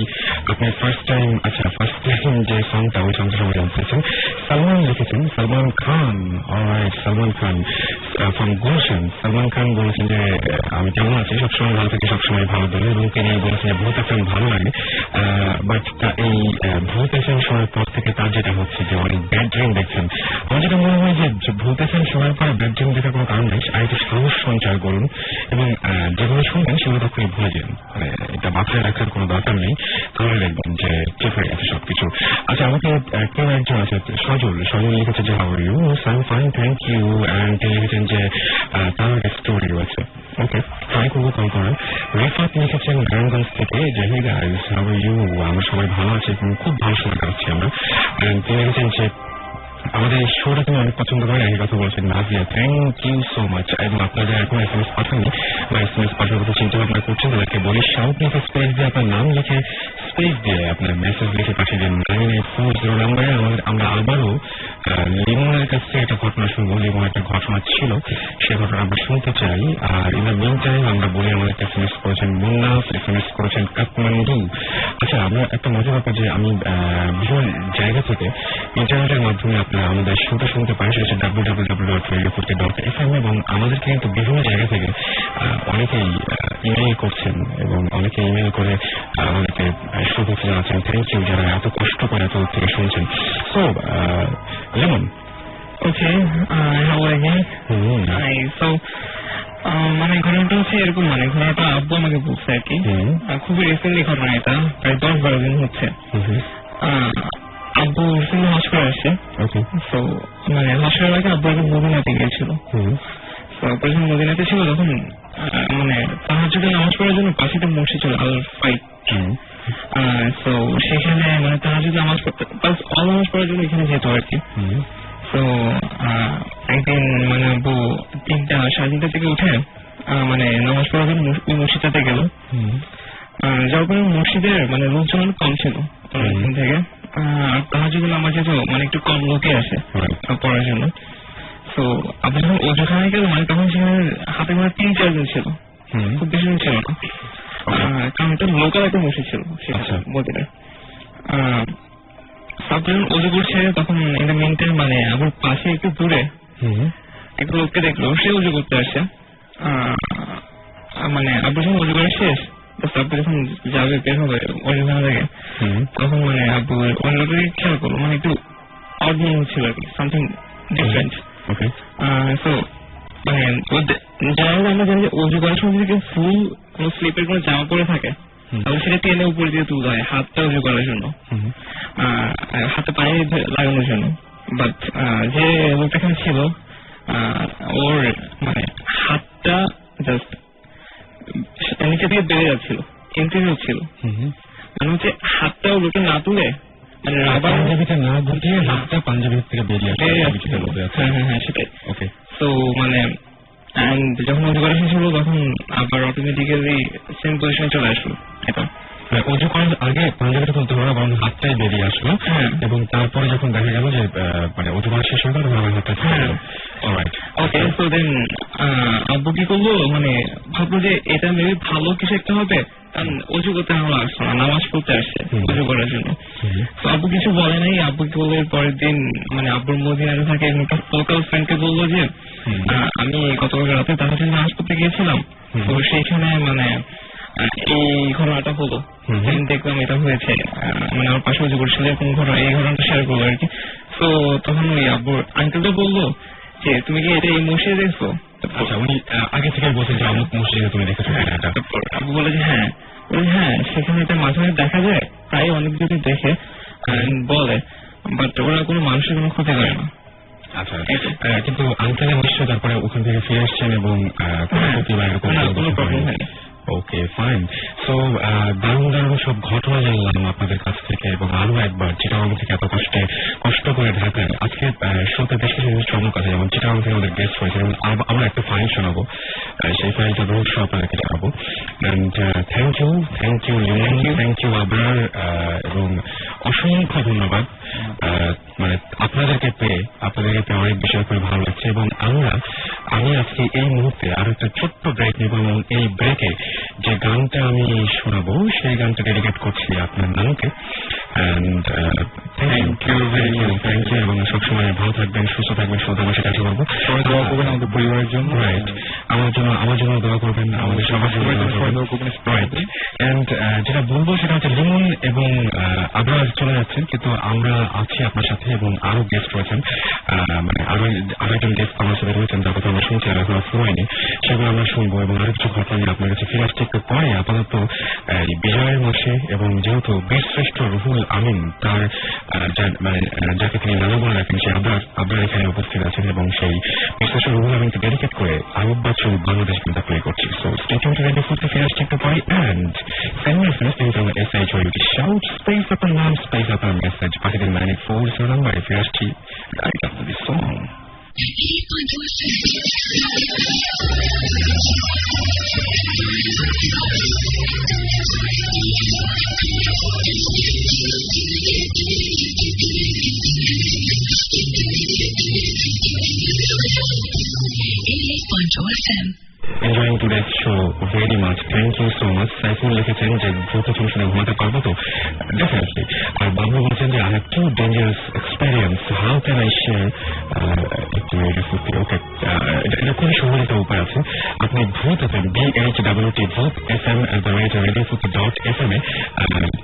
আপনি ফার্স্ট টাইম যে সংটা ওই সংটা সবাই জানতেছেন। সালমান লিখেছেন, সালমান খান, অলরাইট, সালমান খান ফ্রম গুলশান। সালমান খান বলেছেন যে আমি কেমন আছি, সবসময় ভালো থাকি, সবসময় ভালো দিলে, এবং তিনি বলেছেন যে ভূত FM ভালো লাগে, বাট এই ভূত এফএম শোনার পর থেকে তার যেটা হচ্ছে যে অনেক ব্যাড ড্রিম দেখছেন। আমার যেটা মনে হয় যে ভূত এফএম শোনার পর ব্যাড ড্রিম দেখার কোনো কারণ নেই, আর একটু সাহস সঞ্চার করুন এবং যেগুলো শুনবেন সেগুলো তখনই ভুলে যান, মানে এটা মাথায় রাখার কোনো দরকার নেই, তাহলে দেখবেন যে ঠিক হয়ে গেছে সবকিছু। আচ্ছা, আমাকে কেউ একজন আছে সজল লিখেছে যে how are you, I am fine thank you, and তিনি লিখেছেন যে তার একটা স্টোরি আছে। ওকে, ট্রাই করবো কল করার। রিফাত লিখেছেন নারায়ণগঞ্জ থেকে যে hey guys how are you, আমরা সবাই ভালো আছি এবং খুব ভালো সময় কাটাচ্ছি আমরা। তিনি লিখেছেন যে আমাদের শোটা তুমি অনেক পছন্দ করেন, একই কথা বলছেন Nazia, thank you so much. এবং আপনারা এখন SMS পাঠাননি বা SMS পাঠানোর কথা চিন্তা ভাবনা করছেন তাদেরকে বলি সাউথ লিখে স্পেস দিয়ে আপনার নাম লিখে স্পেস দিয়ে আপনার মেসেজ লিখে পাঠিয়ে দিন 9840 নাম্বারে। আমরা আবারও লিমনের কাছ থেকে একটা ঘটনা শুনবো। লিমন একটা ঘটনা ছিল, সে ঘটনা আমরা শুনতে চাই। আর ইন দ্য মিন টাইম আমরা বলি আমাদের SMS করেছেন মুন্না, SMS করেছেন কাঠমান্ডু। আচ্ছা, আমরা একটা মজার ব্যাপার যে আমি বিভিন্ন জায়গা থেকে ইন্টারনেটের মাধ্যমে আপনারা আমাদের শোটা শুনতে পারেন, সেটা হচ্ছে www.radiofurti.fm, এবং আমাদেরকে কিন্তু বিভিন্ন জায়গা থেকে অনেকেই ইমেইল করছেন এবং অনেকে ইমেইল করে আমাদেরকে শুভেচ্ছা জানাচ্ছেন। থ্যাংক ইউ যারা এত কষ্ট করে এত থেকে শুনছেন। সো যেমন মানে ঘটনাটা হচ্ছে এরকম, মানে ঘটনাটা আব্বু আমাকে বলছে আর কি, খুবই রিসেন্টলি ঘটনা, এটা প্রায় 10-12 দিন হচ্ছে। আব্বু রিসেন্টলি হসপিটাল আসছে, তো মানে হসপিটাল আগে আব্বু এখন মদিনাতে গিয়েছিল। যখন মদিনাতে ছিল তখন মানে তাহাজ্জুদে নামাজ পড়ার জন্য পাশে একটা মসজিদ ছিল আল ফাইট, তো সেখানে মানে তাহাজ্জুদে নামাজ পড়তে নামাজ পড়ার জন্য এখানে যেত আর কি। তো একদিন মানে আব্বু 3:30 থেকে উঠে মানে নামাজ পড়ার জন্য ওই মসজিদটাতে গেল। যার পরে মসজিদের মানে লোকজন কম ছিল অনেকদিন থেকে, আর তাহাজ্জুদে নামাজ যেত মানে একটু কম লোকে আসে পড়ার জন্য। তো আপনি যখন ওখানে গেল মানে তখন সেখানে হাতে গোনা 3-4 জন ছিল, খুব বেশি জন ছিল না, কারণ এটা লোকাল একটা মসজিদ ছিল সেখানে মদিনার। যখন ওজু করছে তখন ইন দ্য মিন টাইম মানে আমার পাশে একটু দূরে একটা লোককে দেখলো, সে উজু করতে আসছে। মানে আব্বু যখন উজু করা শেষ, আব্বু যখন যাবে বের হবে ওইখানে থেকে, তখন মানে আব্বু ওই লোককে খেয়াল করলো, মানে একটু অড মনে হচ্ছিল আর কি, সামথিং ডিফারেন্ট। সো মানে জেনারেলি আমরা জানি যে উজু করার সময় যদি ফুল কোন স্লিপের কোনো জামা পরে থাকে তাহলে সেটা টেনে উপরে দিয়ে তুলতে হয় হাতটা উজু করার জন্য, হাতে পায়ে লাগানোর জন্য। বাট যে লোকটা এখানে ছিল ওর মানে হাতটা জাস্ট নিচে থেকে বেড়ে যাচ্ছিল, কন্টিনিউ ছিল, মানে হচ্ছে হাতটাও লোকটা না তুলে মানে পাঞ্জাবিটা না গুটিয়ে হাতটা পাঞ্জাবির থেকে বেরিয়ে আসে। হ্যাঁ সেটাই। ওকে, তো মানে যখন উজু করা শেষ হলো তখন আবার অটোমেটিক্যালি সেম পজিশনে চলে আসলো। এটা উজু করার আগে পাঞ্জাবিটা তুলতে পারো, বরং হাতটাই বেরিয়ে আসলো, এবং তারপরে যখন দেখা গেল যে মানে উজু করা শেষ হলো তখন আমার হাতটা অলরাইট। ওকে, তো দেন আব্বু কি করলো, মানে ভাবলো যে এটা মেবি ভালো কিছু একটা হবে, কারণ উজু করতে আমরা আসছো না, নামাজ পড়তে আসছে উজু করার জন্য। তো আব্বু কিছু বলে নাই। আব্বু কি বললো পরের দিন মানে আব্বুর মদিনাতে থাকে একটা লোকাল ফ্রেন্ডকে বললো যে আমি গতকাল রাতে তার জন্য নামাজ পড়তে গিয়েছিলাম, তো সেইখানে মানে এই ঘটনাটা হলো, দেখলাম এটা হয়েছে, মানে আমার পাশে উজু করছিল এরকম ঘটনা, এই ঘটনাটা শেয়ার করলো আর কি। তো তখন ওই আব্বুর আঙ্কেলটা বললো যে তুমি কি এটা এই মসজিদে দেখছো? আচ্ছা, উনি আগে থেকে বলছেন যে অমুক মসজিদে তুমি দেখেছো? আব্বু বলে যে হ্যাঁ, হ্যাঁ সেখানে এটা মাঝে মাঝে দেখা যায়, প্রায় অনেক যদি দেখে বলে, বাট ওরা কোনো মানুষের কোনো ক্ষতি করে না। আচ্ছা, কিন্তু আঙ্কেলের নিশ্চয় তারপরে ওখান থেকে ফিরে এসছেন এবং কোনো প্রবলেম হয়নি। ওকে, ফাইন। সো দারুণ সব ঘটনা জানলাম আপনাদের কাছ থেকে, এবং আরো একবার চিটাগাং থেকে এত কষ্ট করে ঢাকায় আজকে শোতে বেশ কিছু চমক আছে, যেমন চিটাগাং থেকে আমাদের গেস্ট হয়েছে, এবং আমরা একটা ফাইল শোনাবো, সেই ফাইলটা রোড শো আপনাদেরকে জানাবো। And thank you Limon, thank you Abrar, এবং অসংখ্য ধন্যবাদ। মানে আপনাদেরকে পেয়ে অনেক বিষয় করে ভালো লাগছে, এবং আমি আজকে এই মুহূর্তে আরো একটা ছোট্ট ব্রেক নেব, এবং এই ব্রেকে যে গানটা আমি শোনাবো সেই গানটা ডেডিকেট করছি আপনার নানুকে। অ্যান্ড থ্যাংক ইউ এবং সবসময় ভালো থাকবেন, সুস্থ থাকবেন, সদাবেশে কাছে করবো। সবাই দোয়া করবেন আমাদের পরিবারের জন্য, রাইট, আমার জন্য দোয়া করবেন, আমাদের সবার জন্য দোয়া করবেন। রাইট, অ্যান্ড যেটা বলবো সেটা হচ্ছে লিমন এবং আবরার চলে যাচ্ছেন, কিন্তু আমরা আছি আপনার সাথে এবং আরো গেস্ট রয়েছেন, মানে আরো একজন গেস্ট আমার সাথে রয়েছেন যার কথা আমরা শুনছি আর এখন শুনাইনি, সেগুলো আমরা শুনবো এবং আরো কিছু ঘটনা নিয়ে আপনার কাছে ফিরে আসছি একটু পরে। আপাতত এই বিজয়ের মাসে এবং যেহেতু বীরশ্রেষ্ঠ রুহুল আমিন তার যাকে তিনি নানা বলে রাখেন সে আবরার এখানে উপস্থিত আছেন এবং সেই বীরশ্রেষ্ঠ রুহুল আমিনকে ডেডিকেট করে আরব বাচ্চু বাংলাদেশ কিন্তু প্লে করছি। So stay tuned two radio food ফিরে আসছি একটু পরে and send me message into SH or you can shout space upon naam space upon message পাঠিয়ে 9840 নাম্বারে ফিরে আসছি right after this song. Enjoying today's show very much. Thank you so much. Saiful লিখেছেন যে দ্রুত শুনে ঘুমাতে পারবো তো, ডেফিনেটলি। আর বাবু বলছেন যে I have two dangerous experience. How can I share? একটু ওকে, এটা খুবই সহজ একটা উপায় আছে। আপনি ভূত FM BHWT ভূত FM @radiofuti.fm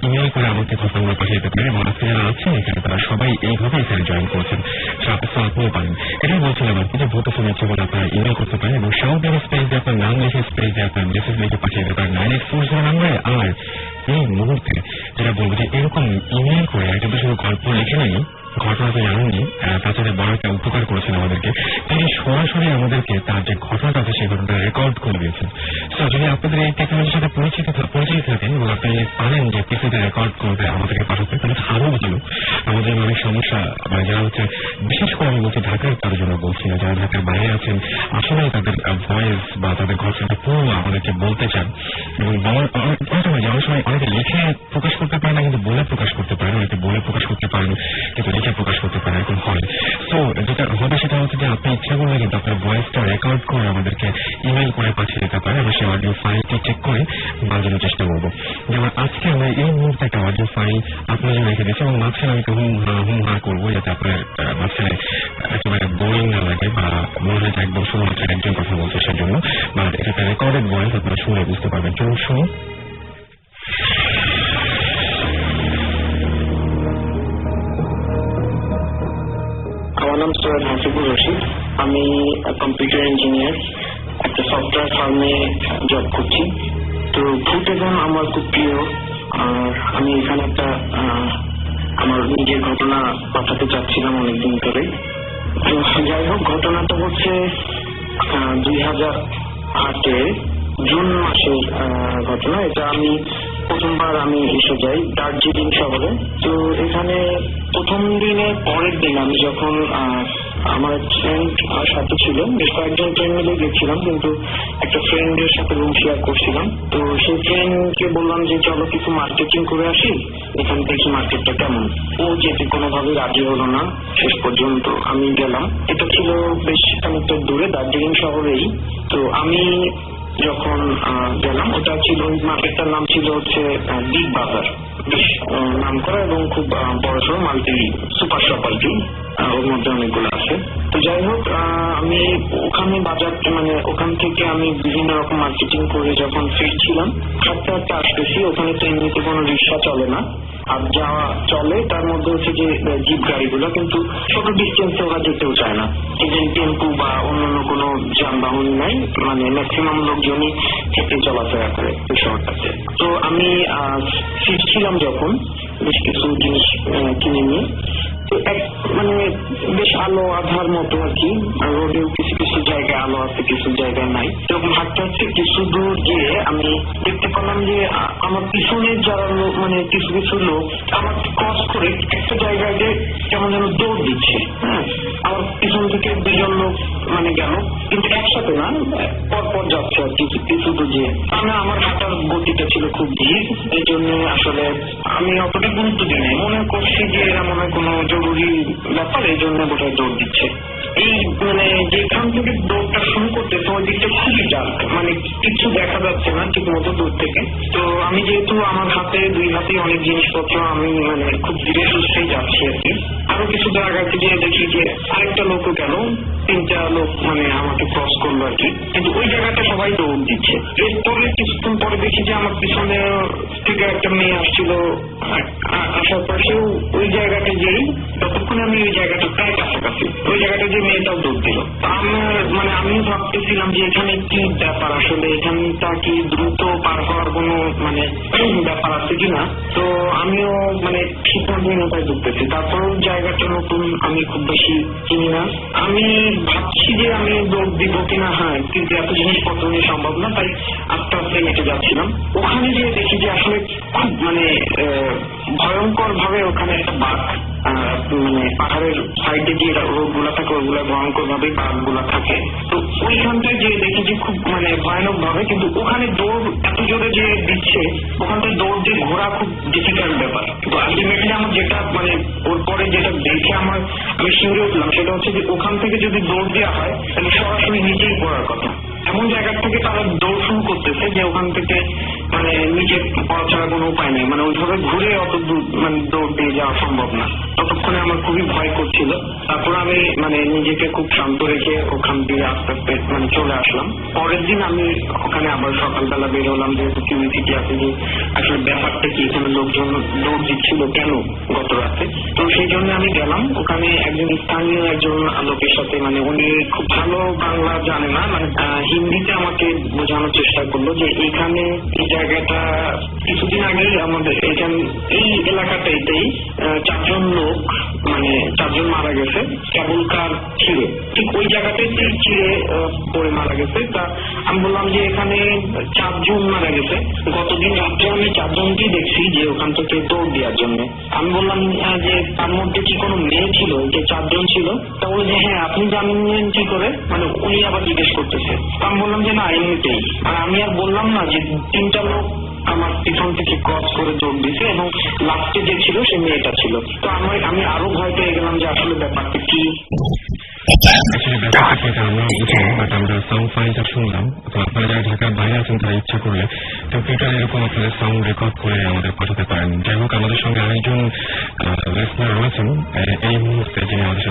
ইমেল করে আমাকে ঘটনাগুলো পাঠিয়ে দিতে পারেন এবং আজকে যারা আছেন এখানে তারা সবাই এইভাবে এখানে জয়েন করেছেন, আপনিও পারেন। এটাই বলছিলাম আর কি যে ভূত FM ইচ্ছে করে আপনারা ইমেল করতে পারেন এবং সাউন্ডের স্পেস দিয়ে আপনার নাম লিখে স্পেস দিয়ে আপনার মেসেজ লিখে পাঠিয়ে দিতে পারেন 9840 নাম্বারে। আর এই মুহূর্তে যেটা বলবো যে এরকম ইমেল করে একটা তো শুধু গল্প লিখে নেই, ঘটনা তো জানেননি, তাছাড়া বড় একটা উপকার করেছেন আমাদেরকে, তিনি সরাসরি আমাদেরকে তার যে ঘটনাটা আছে সেই ঘটনাটা রেকর্ড করে দিয়েছেন। তো যদি আপনাদের এই টেকনোলজির সাথে পরিচিত থাকেন এবং আপনি পারেন যে পিসিতে রেকর্ড করতে আমাদেরকে পাঠাতে, তাহলে আরো ভালো। আমাদের অনেক সমস্যা যারা হচ্ছে, বিশেষ করে আমি বলছি ঢাকার তাদের জন্য বলছি না, যারা ঢাকার বাইরে আছেন আসলে তাদের ভয়েস বা তাদের ঘটনাটা পুরো আমাদেরকে বলতে চান এবং যাওয়ার সময় অনেকে লিখে প্রকাশ করতে পারে না কিন্তু বলে প্রকাশ করতে পারেন, অনেকে বলে প্রকাশ করতে পারেন কিন্তু লিখে প্রকাশ করতে পারে, এরকম হয়। তো যেটা হবে সেটা হচ্ছে যে আপনি ইচ্ছা করলে কিন্তু আপনার ভয়েসটা রেকর্ড করে আমাদেরকে ইমেল করে পাঠিয়ে দিতে পারেন, আমরা সেই অডিও ফাইলটি চেক করে বাজানোর চেষ্টা করবো। যেমন আজকে আমরা এই মুহূর্তে একটা অডিও ফাইল আপনার জন্য রেখে দিচ্ছি এবং মাঝখানে আমি হুম হা করবো যাতে আপনার মাঝখানে একেবারে বোরিং না লাগে বা মনে হয় একদম শুধুমাত্র একজন কথা বলছে সেজন্য, বা এটা একটা রেকর্ডেড ভয়েস, আপনারা শুনে বুঝতে পারবেন। চলুন শুনি। আমার নাম সৈয়দ হাসিবুর রশিদ, আমি কম্পিউটার ইঞ্জিনিয়ার, একটা সফটওয়্যার ফার্মে জব করছি। তো ভূত FM আমার খুব প্রিয়, আর আমি এখানে একটা আমার নিজের ঘটনা পাঠাতে চাচ্ছিলাম অনেকদিন ধরে। যাই হোক, ঘটনাটা হচ্ছে 2008 জুন মাসের ঘটনা। এটা আমি প্রথমবার এসে যাই দার্জিলিং শহরে। তো এখানে প্রথম দিনে পরের দিন আমি যখন আমার ফ্রেন্ড সাথে ছিল, বেশ কয়েকজন ফ্রেন্ড মিলে গেছিলাম, কিন্তু একটা ফ্রেন্ডের সাথে রুম শেয়ার করছিলাম। তো সেই ফ্রেন্ডকে বললাম যে চলো কিছু মার্কেটিং করে আসি, এখান থেকে মার্কেটটা কেমন। ও যেতে কোনোভাবে রাজি হলো না, শেষ পর্যন্ত আমি গেলাম। এটা ছিল বেশ খানিকটা দূরে, দার্জিলিং শহরেই। তো আমি যখন গেলাম, ওটা ছিল, ওই মার্কেটটার নাম ছিল হচ্ছে বিগ বাজার, বেশ নাম করা এবং খুব বড়সড় মাল্টি সুপার শপ আর কি, ওর মধ্যে অনেকগুলো আছে। তো যাই হোক, আমি ওখানে বাজার ওখান থেকে আমি বিভিন্ন রকম মার্কেটিং করে যখন ফিরছিলাম, হাঁটতে হাঁটতে আসতেছি। ওখানে তো এমনিতে কোনো রিক্সা চলে না, আর যাওয়া চলে তার মধ্যে হচ্ছে যে জিপ গাড়িগুলো, কিন্তু ছোট ডিস্টেন্সে ওরা যেতেও চায় না, ইভেন টেম্পু বা অন্যান্য কোনো যানবাহন নাই, ম্যাক্সিমাম লোকজনই হেঁটে চলাফেরা করে ওই শহরটাতে। তো আমি ফিরছিলাম যখন, বেশ কিছু জিনিস কিনে নিয়ে, তো বেশ আলো আধার মতো আর কি, রোডেও কিছু কিছু জায়গায় আলো আছে, কিছু জায়গায় নাই। যখন হাঁটতে হাঁটতে কিছু দূর গিয়ে আমি দেখতে পেলাম যে আমার পিছনে যারা লোক, কিছু কিছু লোক আমার ক্রস করে একটা জায়গায় যে কেমন যেন দৌড় দিচ্ছে। হ্যাঁ, আমার পিছন থেকে দুজন লোক গেল, কিন্তু একসাথে না, পরপর যাচ্ছে আর কি কিছু দূর গিয়ে। আমার হাঁটার গতিটা ছিল খুব ধীর, এই জন্য আসলে আমি অতটা গুরুত্ব দিই নাই, মনে করছি যে এরা মনে হয় কোনো যোগ জরুরি ব্যাপার, এই জন্য বোধহয় দৌড় দিচ্ছে। এই মানে যেখান থেকে দৌড়টা শুরু করতেছে ওই দিকটা খুবই ডার্ক, মানে কিছু দেখা যাচ্ছে না ঠিক মতো দূর থেকে। তো আমি যেহেতু আমার হাতে দুই হাতে অনেক জিনিসপত্র, আমি মানে খুব ধীরে সুস্থে যাচ্ছি আর কি। আরো কিছু জায়গাতে গিয়ে দেখি যে আরেকটা লোকও গেল, 3টা লোক মানে আমাকে ক্রস করলো আর কি, কিন্তু ওই জায়গাটা সবাই দৌড় দিচ্ছে। এরপরে কিছুক্ষণ পরে দেখি যে আমার পিছনে থেকে একটা মেয়ে আসছিল, আসার পাশেও ওই জায়গাটা যেই ততক্ষণে আমি ওই জায়গাটা প্রায় কাছাকাছি, ওই জায়গাটা যে মেয়েটাও দৌড় দিল। আমার মানে আমিও ভাবতেছিলাম যে এখানে কি ব্যাপার, আসলে এখানটা কি দ্রুত পার হওয়ার কোনো মানে ব্যাপার আছে কিনা। তো আমিও মানে সিদ্ধান্তহীনতায় ঢুকতেছি। তারপর জায়গাটা নতুন, আমি খুব বেশি চিনি না, আমি ভাবছি যে আমি দৌড় দিব কিনা, হ্যাঁ কিন্তু এত জিনিসপত্র নিয়ে সম্ভব না, তাই আস্তে আস্তে হেঁটে যাচ্ছিলাম। ওখানে গিয়ে দেখি যে আসলে খুব মানে ভয়ঙ্কর ভাবে ওখানে একটা বাঘ, মানে পাহাড়ের সাইডে যে রোড গুলা থাকে ওইগুলা ভয়ঙ্কর ভাবে বাঘ গুলা থাকে। তো ওইখানটায় যে দেখি যে খুব মানে ভয়ানক ভাবে, কিন্তু ওখানে দৌড় এত জোরে যে দিচ্ছে, ওখানটায় দৌড় দিয়ে ঘোরা খুব ডিফিকাল্ট ব্যাপার। তো আলটিমেটলি আমার যেটা মানে ওর পরে যেটা দেখে আমি শিউরে উঠলাম সেটা হচ্ছে যে ওখান থেকে যদি দৌড় দেওয়া হয় তাহলে সরাসরি নিচেই পড়ার কথা। এমন জায়গা থেকে তারা দৌড় শুরু করতেছে যে ওখান থেকে মানে নিচে পড়া ছাড়া কোনো উপায় নেই, মানে ওইভাবে ঘুরে অত দূর মানে দৌড় দিয়ে যাওয়া সম্ভব না। ততক্ষণে আমার খুবই ভয় করছিল। তারপর আমি মানে নিজেকে খুব শান্ত রেখে ওখান দিয়ে আস্তে আস্তে মানে চলে আসলাম। পরের দিন আমি ওখানে আবার সকালবেলা বের হলাম, যেহেতু কিউরিসিটি আছে যে আসলে ব্যাপারটা কি, এখানে লোকজন দৌড় দিচ্ছিল কেন গত রাতে। তো সেই জন্য আমি গেলাম ওখানে একজন লোকের সাথে, মানে উনি খুব ভালো বাংলা জানে না, মানে হিন্দিতে আমাকে বোঝানোর চেষ্টা করলো যে এখানে এই জায়গাটা কিছুদিন আগেই আমাদের এখানে এই এলাকাটাইতেই 4জন লোক মানে 4জন মারা গেছে কেবল কার ছিঁড়ে, ঠিক ওই জায়গাটাই ছিঁড়ে পড়ে মারা গেছে। তা আমি বললাম যে এখানে 4জন মারা গেছে, গতদিন রাত্রে আমি 4জনকেই দেখছি যে ওখান থেকে দৌড় দেওয়ার জন্য। আমি বললাম যে তার মধ্যে কি কোনো মেয়ে ছিল, যে 4জন ছিল। তা বলে যে হ্যাঁ আপনি জানেন কি করে, মানে উনি আবার জিজ্ঞেস করতেছে। আমি বললাম যে না এমনিতেই। আর আমি আর বললাম না যে 3টা লোক আমার পিছন থেকে ক্রস করে দৌড় দিছে এবং লাস্টে যে ছিল সে মেয়েটা ছিল। তো আমি আরো ভয় পেয়ে গেলাম যে আসলে ব্যাপারটা কি। ব্যাপারটা সেটা আমরা বুঝলাম, বাট আমরা সাউন্ড ফাইলটা শুনলাম। তো আপনারা যারা ঢাকার বাইরে আছেন তারা ইচ্ছা করলে কম্পিউটার এরকম আপনাদের সাউন্ড রেকর্ড করে আমাদের পাঠাতে পারেন। যাই হোক, আমাদের সঙ্গে আরেকজন লিসনার রয়েছেন এই মুহূর্তে, যিনি আমাদের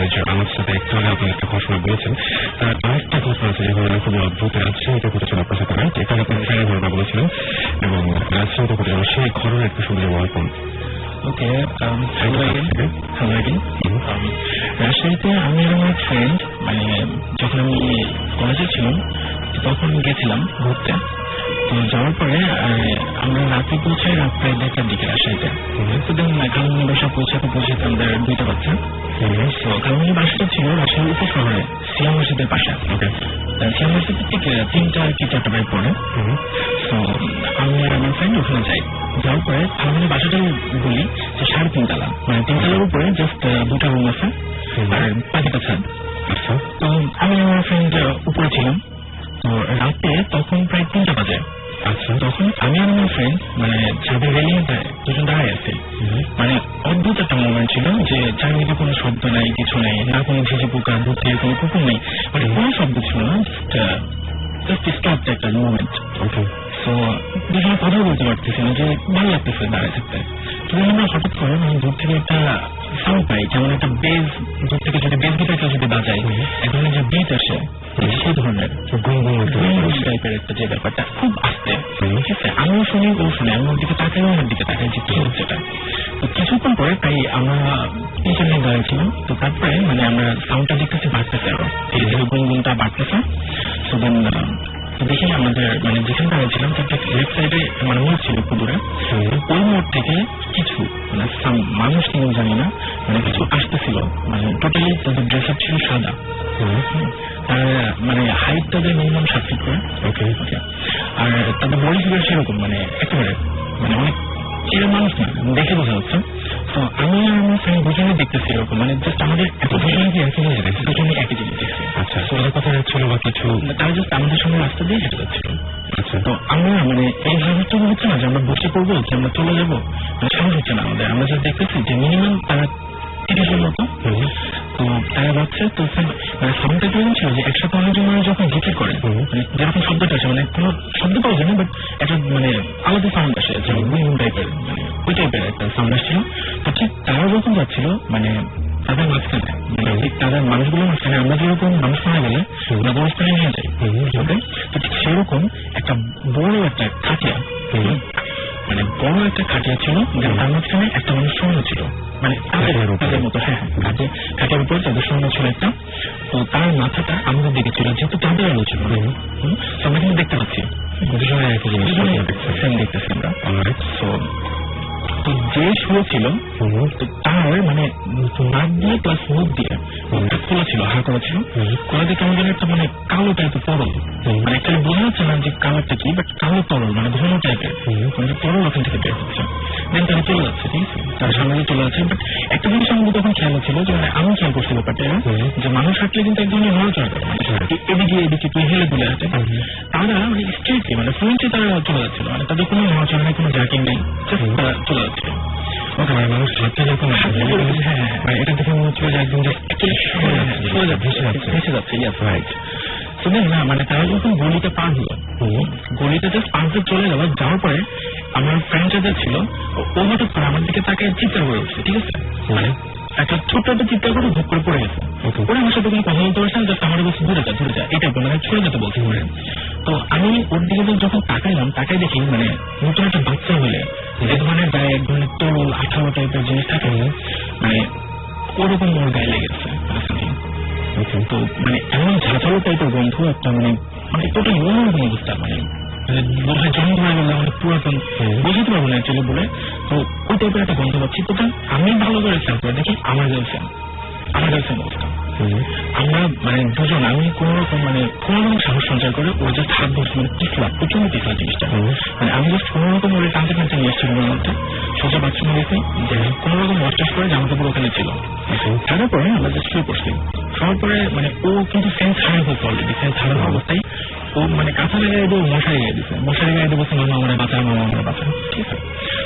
সাথে একটু আগে আপনি একটা ঘটনা বলেছেন। তার আরেকটা ঘটনা আছে যে ঘটনা খুবই অদ্ভুত, রাজশাহীতে ঘটেছিল আপনার সাথে, রাইট? এখানে আপনি ফ্যানের ঘটনা বলেছিলেন এবং রাজশাহীতে ঘটেছিল, সেই ঘটনা একটু শুনলে বলবেন। ওকে, রাজশাহীতে আমি আর আমার ফ্রেন্ড মানে যখন আমি কলেজে ছিলাম তখন গেছিলাম ঘুরতে। তো যাওয়ার পরে আমরা রাতে পৌঁছাই রাত প্রায় 2টার দিকে রাজশাহীতে। তো দেখুন কালমনি বাসা পৌঁছাতে আমাদের 2টা বাচ্চা। তো কালমনি বাসাটা ছিল রাজশাহীর উপর শহরে সিয়াম মসজিদের পাশে। সিয়াম মসজিদের ঠিক 3টা কি 4টা বাইক পড়ে। তো আমি আর আমার ফ্রেন্ড ওখানে যাই। যাওয়ার পরে কালমনি বাসাটা বলি যে 3.5 তলা, মানে 3 তলার উপরে জাস্ট 2টা রুম আছে আর বাকিটা ছাদ। তো আমি আমার ফ্রেন্ড উপরে ছিলাম। তো রাতে তখন প্রায় 3টা বাজে। আচ্ছা, তখন আমি আর আমার ফ্রেন্ড মানে ছাদের রেলিং দুজন দাঁড়ায় আছি। মানে অদ্ভুত একটা মোমেন্ট ছিল যে চারিদিকে কোনো শব্দ নাই, কিছু নেই, না কোনো ঝিঝি পোকা, ভূতে, কোনো কুকুর নেই, মানে কোনো শব্দ ছিল না, জাস্ট স্টপড একটা মোমেন্ট। তো দুজনে কথা বলতে পারতেছি না, যে ভালো লাগতেছে দাঁড়ায় থাকতে। তো আমরা হঠাৎ করে মানে দূর থেকে একটা সাউন্ড পাই, যেমন একটা বেজ, দূর থেকে যদি বেজ গিটারটা যদি বাজায় এক ধরনের যে বিট আসে, সেই ধরনের টাইপের একটা যে ব্যাপারটা খুব আস্তে, ঠিক আছে? আমিও শুনি, ও শুনে, আমি ওর দিকে তাকাই, আমার দিকে তাকাই যে কি হচ্ছে এটা। তো কিছুক্ষণ পরে তাই আমরা 3 দাঁড়িয়েছিলাম। তো তারপরে মানে আমরা সাউন্ডটা দেখতেছি বাড়তেছে, আরো ধীরে ধীরে গুনগুনটা বাড়তেছে। তো দেন দেখি আমাদের মানে যেখানে দাঁড়িয়েছিলাম তার লেফট সাইডে মানে মোড় ছিল একটু দূরে। ওই মোড় থেকে কিছু মানে মানুষ কেন জানি না, মানে কিছু আসতেছিল, মানে টোটালি তাদের ড্রেস আপ ছিল সাদা। মানে হাইট তাদের মিনিমাম 7 ফিট করে। ওকে, আর তাদের বডি ফিগার সেরকম মানে একেবারে মানে অনেক চির মানুষ না, দেখে বোঝা যাচ্ছে। তো আমি আর আমার ফ্রেন্ড দুজনে দেখতেছি এরকম, মানে জাস্ট আমাদের এত দুজনে কি একই জিনিস দেখছি, দুজনে একই জিনিস দেখছি। আচ্ছা, ওদের কথা যাচ্ছিল বা কিছু, তারা জাস্ট আমাদের সঙ্গে রাস্তা দিয়ে হেঁটে যাচ্ছিল। আচ্ছা, তো আমরা মানে এই ভাবটা হচ্ছে না যে আমরা বসে পড়বো, যে আমরা চলে যাবো, মানে সাহস হচ্ছে না আমাদের। আমরা যা দেখতেছি যে মিনিমাম তারা 30 শেষের মতো। তো তারা যাচ্ছে, তো সাউন্ডটা কিরকম ছিল যে একসাথে অনেকজন মানুষ যখন জিকির করে, মানে যেরকম শব্দটা আসে, মানে কোনো শব্দ পাওয়া যায় না, বাট একটা মানে আলাদা সাউন্ড আসে, গুনগুন টাইপের, মানে ওই টাইপের একটা সাউন্ড আসছিল। তো ঠিক তারা যখন যাচ্ছিল মানে তাদের মাঝখানে, মানে ঠিক তাদের মানুষগুলোর মাঝখানে আমরা যেরকম মানুষ মারা গেলে কবরস্থানে নিয়ে যাই, তো ঠিক সেরকম একটা বড় একটা খাটিয়া, মানে বড় একটা খাটিয়া ছিল, তার মাঝখানে একটা মানুষ শূন্য ছিল, মানে তাদের মতো। হ্যাঁ, খাটিয়ার উপর তাদের শূন্য ছিল একটা। তো তার মাথাটা আমাদের দিকে ছিল, যেহেতু তাদের আলো ছিল, আমরা কিন্তু দেখতে পাচ্ছি, দেখতেছি আমরা। তো যে শুয়েছিল, তো তার মানে নাক দিয়ে প্লাস মুখ দিয়ে খোলা ছিল, হাঁ করা ছিল, খোলা দিয়ে কেমন যেন একটা মানে কালো টাইপের তরল, মানে একটা বোঝা যাচ্ছে না যে কালারটা কি, বাট কালো তরল, মানে ঘন টাইপের, মানে তরল ওখান থেকে বের হচ্ছে। দেন তারা চলে যাচ্ছে, ঠিক আছে, তার সামনে দিয়ে চলে যাচ্ছে। বাট একটা জিনিস আমাদের তখন খেয়াল ছিল যে মানে আমি খেয়াল করছি ব্যাপারটা, যে মানুষ হাঁটলে কিন্তু এক ধরনের নড়াচড়া করে, মানে এদিকে এদিকে তুই হেলে দুলে হাঁটে, তারা মানে স্ট্রেটলি মানে ফ্লুয়েন্টলি তারা চলে যাচ্ছিল, মানে তাদের কোনো নড়াচড়া নেই, কোনো জার্কিং নেই, তারা চলে যাচ্ছিল। মানুষ হাঁটতে যখন এটা দেখে মনে হচ্ছিল যে একদম ভেসে যাচ্ছে। না মানে তারা যখন গলিটা পার হলো, গলিটা জাস্ট পার হয়ে চলে গেল, যাওয়ার পরে আমার ফ্রেন্ডটা যা ছিল ও হঠাৎ করে আমার দিকে তাকে চিৎকার করে উঠছে, ঠিক আছে, মানে একটা ছোট্ট একটা চিৎকার করে ভোগ করে পড়ে গেছে। ওরা আমার সাথে কোনো কথা বলতে পারছে না, জাস্ট আমার বলছে ধরে যা এটা মানে ছড়ে যেতে বলছে। তো আমি ওর দিকে যখন তাকাইলাম, তাকাই দেখি মানে নতুন একটা বাচ্চা হলে যে ধরনের গায়ে এক ধরনের তরল আঠালো টাইপের জিনিস থাকে, মানে ওরকম ওর গায়ে লেগেছে। তো মানে এমন ঝাঁঝালো টাইপের গন্ধ একটা, মানে মানে টোটাল অন্যরকম অবস্থা, মানে বোধহয় জন্ম হয়ে গেলে আমাদের পুরাতন বোঝাতে পারবো না অ্যাকচুয়ালি বলে। তো ওই টাইপের একটা গন্ধ পাচ্ছি। তো আমি ভালো করে খেয়াল করে দেখি আমার গার্লফ্রেন্ড অবস্থা। আমরা মানে দুজন, আমি কোন রকম সাহস সঞ্চার করে ওর জাস্ট হাত ধরছি, মানে পিছলা, প্রচন্ড পিছলা জিনিসটা, মানে আমি জাস্ট কোন রকম ওর টানতে নিয়ে এসেছি রুমের মধ্যে, সোজা বাথরুমে গেছি, যে কোন রকম ওয়াশ করে জামা কাপড় ওখানে ছিল। তারপরে আমরা জাস্ট শুয়ে পড়ছি। শোয়ার পরে মানে ও কিন্তু সেন্স হারা হয়েছে অলরেডি, সেন্স হারা অবস্থায় ও মানে কাঁথা গায়ে দিয়ে মশারি গায়ে দিচ্ছে, মশারি গায়ে দিয়ে বলছে মামা আমরা বাঁচায়, ঠিক আছে।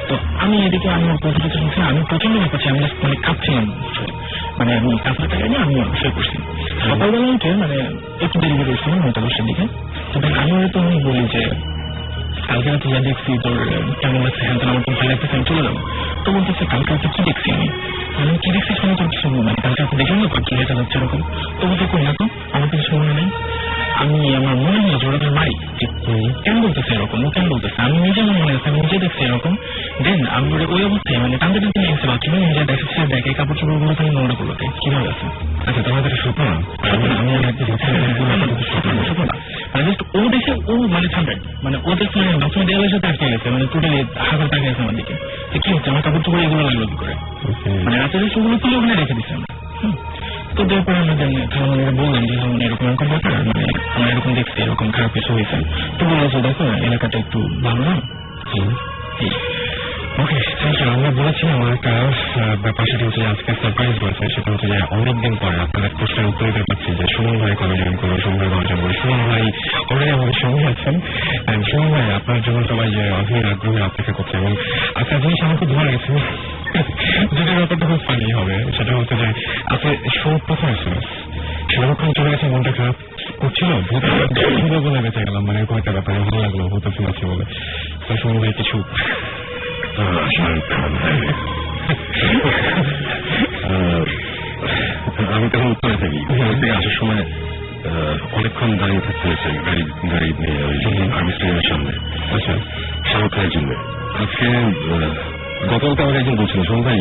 তো আমি এদিকে আমি ওর কথা শুনছি, আমি প্রচন্ড ব্যাপারছি, আমি জাস্ট মানে কাঁপছিলাম, মানে আমি কাঁথাটা নিয়ে আমি শুয়ে পড়ছি। সকালবেলা উঠে মানে একটু দেরি করে উঠছি, 9-10 দিকে। তো আমি হয়তো আমি বলি যে কালকে রাতে যা দেখছি তোর কেমন লাগছে, হ্যাঁ আমার তো ভালো লাগতেছে, আমি চলে যাবো। তো বলতেছে কালকে রাতে কি দেখছি, আমি কি দেখছি শুনে তোর কিছু মানে কালকে রাতে দেখলাম না কি লেখা যাচ্ছে এরকম। তো বলতে কই না, তো আমার কিছু মনে নেই, আমি আমার মনে হলো জোড়াটা মারি, কেন বলতেছে এরকম, ও কেন বলতেছে, আমি নিজে মনে আছে, আমি নিজে দেখছি এরকম। দেন আমি ওই অবস্থায় মানে টানতে নিয়ে গেছে বাথরুমে, নিজে দেখেছি, দেখে কাপড় চোপড় গুলো তুমি নোংরা করলো কিভাবে আছে। আচ্ছা তোমাদের স্বপ্ন না, আমি মানে জাস্ট ও দেখে ও মানে থামবেন, মানে ও জাস্ট মানে বাথরুমে দেওয়ালের সাথে আটকে গেছে, মানে টোটালি হাজার টাকা গেছে আমার দিকে, কি হচ্ছে আমার কাপড় চোপড় এগুলো লাগলো কি করে, মানে রাতের সেগুলো তুলে ওখানে রেখে দিচ্ছে আমরা। তো তারপরে আমাদের থানামানিরা বললাম যে এরকম ব্যাপার, মানে আমরা এরকম দেখছি, এরকম খারাপ কিছু হয়েছে। তো বলেছে দেখো এলাকাটা একটু ভালো না। ওকে, আমরা বলেছিলাম আমার একটা ব্যাপার, সেটা হচ্ছে আজকে সারপ্রাইজ বলছে, সেটা হচ্ছে যে অনেকদিন পরে আপনাদের প্রশ্নের উত্তর দিতে পারছি যে সুমন ভাই কবে জয়েন করবো, সুমন ভাই কবে জয়েন করবো। সুমন ভাই অলরেডি আমাদের সঙ্গে আছেন। সুমন ভাই আপনার জন্য সবাই যে অধীর আগ্রহে অপেক্ষা করছে, এবং একটা জিনিস আমার খুব ভালো গেছে, যেটা ব্যাপারটা খুব ফানি হবে, সেটা হচ্ছে যে আপনি শো প্রথম এসেছিলেন, সেরকম চলে গেছে, মনটা খারাপ করছিল, ভূত বলে বেঁচে গেলাম, মানে এরকম একটা ব্যাপারে ভালো লাগলো ভূত আছে বলে। তো সুমন ভাই কিছু আমি তখন উত্তরে থাকি, আসার সময় অনেকক্ষণ দাঁড়িয়ে থাকতে হয়েছে গাড়ি নিয়ে ওই আর্মি স্টেশনের সামনে, আচ্ছা শাহরুখ খানের জন্য। আজকে গতকালকে আমাকে একজন বলছিল, শোন ভাই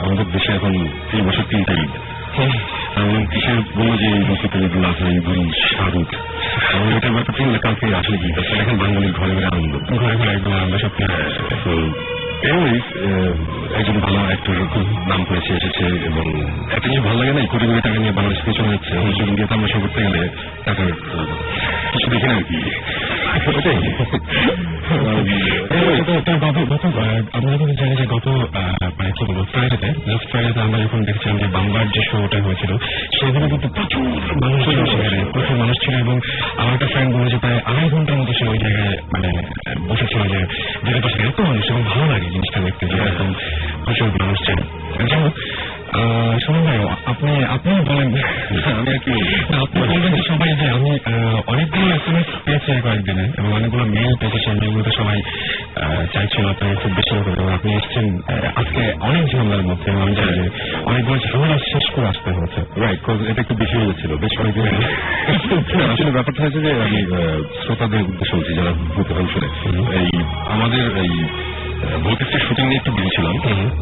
আমাদের দেশে এখন এই বছর 3 তারিখ, আমি কিসের বললো যে এই বছর তারিখগুলো আছে ঈদুল শাহরুখ, এটা ব্যাপার ছিল কালকে আসলে কি এখন বাঙালির ঘরে ঘরে আনন্দ, ঘরে ঘরে একদম আনন্দ সব। তো এনিওয়েজ একজন ভালো অ্যাক্টর নাম করেছে এসেছে, এবং একটা জিনিস ভালো লাগে না, কোটি কোটি টাকা নিয়ে বাংলাদেশ পেছনে যাচ্ছে, ওই ইন্ডিয়া তামাশা করতে গেলে টাকার কিছু দেখে না আর কি। আমরা কিন্তু জানি যে গত মানে কি বলবো ফ্রাইডেতে আমরা যখন দেখছিলাম যে বাংলার যে শোটা হয়েছিল, সেখানে কিন্তু প্রচুর মানুষ ছিল, এবং আমার একটা ফ্রেন্ড বলেছে প্রায় 2.5 ঘন্টার মতো সে ওই জায়গায় মানে বসেছিল, যে যেটা পাশে এত মানুষ, এবং ভালো লাগে জিনিসটা দেখতে যে এরকম প্রচুর মানুষ ছিল। যাই হোক, শোনেন ভাই, আপনি বলেন। আমি আর কি আপনি বলবেন যে সবাই যে আমি অনেকগুলো SMS পেয়েছি কয়েকদিনে এবং অনেকগুলো মেইল পেয়েছি, সেই মেইলগুলো সবাই চাইছিল আপনাকে খুব বেশি করে, এবং আপনি এসছেন আজকে অনেক ঝামেলার মধ্যে, এবং আমি জানি যে অনেকগুলো ঝামেলা শেষ করে আসতে হচ্ছে। রাইট, এটা একটু বেশি হয়ে যাচ্ছিল বেশ কয়েকদিন। আসলে ব্যাপারটা হয়েছে যে আমি শ্রোতাদের উদ্দেশ্যে বলছি যারা ভূত শুনে, এই আমাদের এই ভৌতিকের শুটিং নিয়ে একটু বিজি ছিলাম,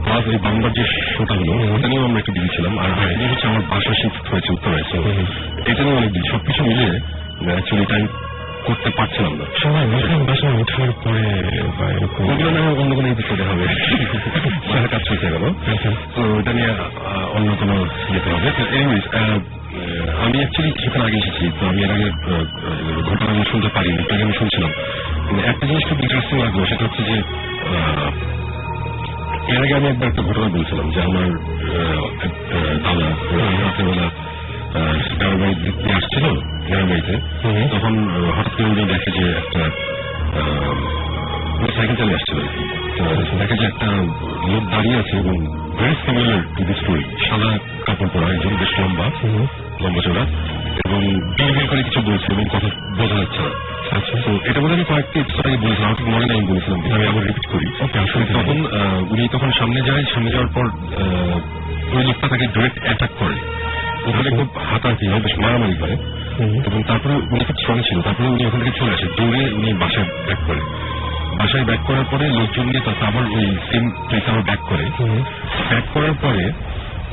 প্লাস এই বাংলার যে শোটা হলো ওটা নিয়েও আমরা একটু বিজি ছিলাম, আর এটা হচ্ছে আমার বাসা শিফট হয়েছে উত্তরায়, সো এটা নিয়ে অনেক বিজি, সবকিছু মিলিয়ে অ্যাকচুয়ালি টাইম করতে পারছিলাম না। সবাই নতুন বাসায় ওঠার পরে বা এরকম ওগুলো না অন্য কোনো এপিসোডে হবে, কাজ চলছে গেল, তো এটা নিয়ে অন্য কোনো যেতে হবে। এনিওয়েজ, আমি অ্যাকচুয়ালি কিছুক্ষণ আগে এসেছি, তো আমি এর আগে ঘটনা আমি শুনতে পারিনি, একটু আগে আমি শুনছিলাম। একটা জিনিস খুব ইন্টারেস্টিং লাগলো, সেটা হচ্ছে যে এর আগে আমি একবার একটা ঘটনা বলছিলাম যে আমার দাদা রাতের বেলা গ্রামের বাড়ি দিয়ে আসছিল, গ্রামের বাড়িতে, তখন হঠাৎ করে উনি দেখে যে একটা সাইকেল চালিয়ে আসছিল, দেখে যে একটা লোক দাঁড়িয়ে আছে এবং very similar to the story, সাদা কাপড় পরা, একজন বেশ লম্বা চোরা, এবং বিড় করে কিছু বলছে এবং কথা বোঝা যাচ্ছে না। আচ্ছা, তো এটা বলে আমি কয়েকটি এপিসোড আগে বলেছিলাম, আমার ঠিক মনে নেই বলেছিলাম, আমি আবার রিপিট করি। তখন উনি তখন সামনে যাওয়ার পর ওই লোকটা তাকে ডিরেক্ট অ্যাটাক করে, ওখানে খুব হাতাহাতি হয়, বেশ মারামারি করে, এবং তারপরে উনি খুব স্ট্রং ছিল, তারপরে উনি ওখান থেকে চলে আসে, দৌড়ে উনি বাসায় ব্যাক করে, বাসায় ব্যাক করার পরে লোকজন নিয়ে তারপর আবার ওই সেম প্লেসে আবার ব্যাক করে, ব্যাক করার পরে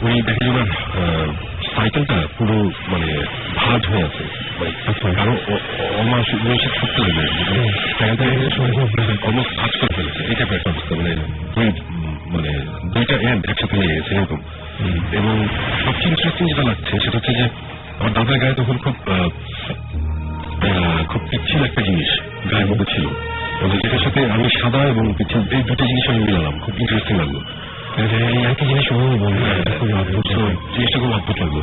উনি দেখে যে ওনার সাইকেলটা পুরো মানে ভাঁজ হয়ে আছে, কারো অমানসিক শক্তি লেগে অলমোস্ট ভাঁজ করে ফেলেছে, এই টাইপের একটা অবস্থা, মানে দুইটা এন্ড একসাথে লেগে গেছে এরকম। এবং সবচেয়ে ইন্টারেস্টিং যেটা লাগছে সেটা হচ্ছে যে আমার দাদার গায়ে তখন খুব পিচ্ছিল একটা জিনিস গায়ের মধ্যে ছিল, এবং যেটার সাথে আমি সাদা এবং পিচ্ছিল এই দুটো জিনিস আমি মিলালাম, খুব ইন্টারেস্টিং লাগলো। এই একই জিনিস জিনিসটা খুব অদ্ভুত লাগলো।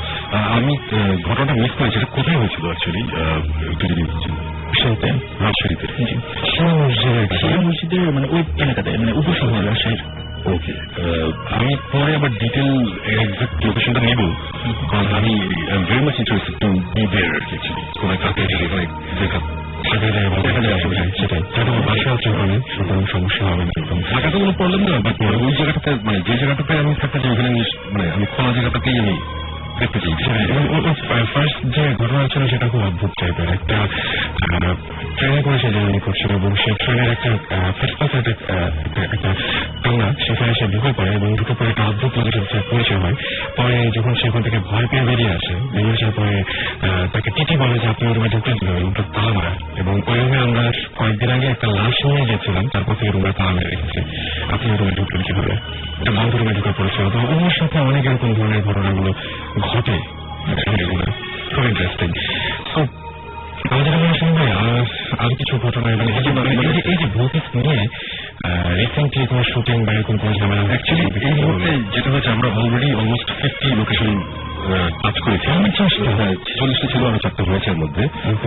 আমি ঘটনাটা মিস করেছি, এটা কোথায় হয়েছিল অ্যাকচুয়ালি একটু যদি রাজশাহীতে, শিয়া মসজিদের মানে ওই এলাকাতে, মানে উপশহর রাজশাহীর। ওকে, আমি পরে আবার ডিটেল এক্সাক্ট লোকেশনটা নেব, কারণ আমি very much interested to be there actually, কোন কাকে সমস্যা হবে না, থাকাতে কোনো প্রবলেম না, বাট ওই জায়গাটাতে মানে যে জায়গাটাতে আমি থাকতে চাই ওখানে মানে আমি খোলা জায়গাটাতেই আমি দেখতে চাই। ফার্স্ট যে ঘটনা ছিল সেটা খুব অদ্ভুত টাইপের, একটা ট্রেনে করে সে জার্নি করছিল এবং সেই ট্রেনের একটা ফুটপাথে একটা টাঙ্গা, সেখানে সে ঢুকে পড়ে এবং ঢুকে পড়ে একটা অদ্ভুত লোকের সাথে পরিচয় হয়। পরে যখন সেখান থেকে ভয় পেয়ে বেরিয়ে আসার পরে তাকে টিটি বলে যে আপনি ওই রুমে ঢুকতে দিল, রুমটা তালা মারা, এবং ওই রুমে আমরা কয়েকদিন আগে একটা লাশ নিয়ে গেছিলাম, তারপর থেকে রুমে তালা মেরে রেখেছি, আপনি ওই রুমে ঢুকলেন কিভাবে, একটা বন্ধ রুমে ঢুকে পড়েছিল। তো ওর সাথে অনেক এরকম ধরনের ঘটনাগুলো ঘটে, খুব ইন্টারেস্টিং। তো আমাদের মনে শুনবে আর কিছু ঘটনা, এই যে ভৌতিক নিয়ে রিসেন্টলি কোনো শুটিং বা এরকম কোনো ঝামেলা? অ্যাকচুয়ালি এই মুহূর্তে যেটা হচ্ছে আমরা অলরেডি অলমোস্ট 50 লোকেশন কাজ করেছি, 46টা ছিল, আরো 4টা হয়েছে এর মধ্যে।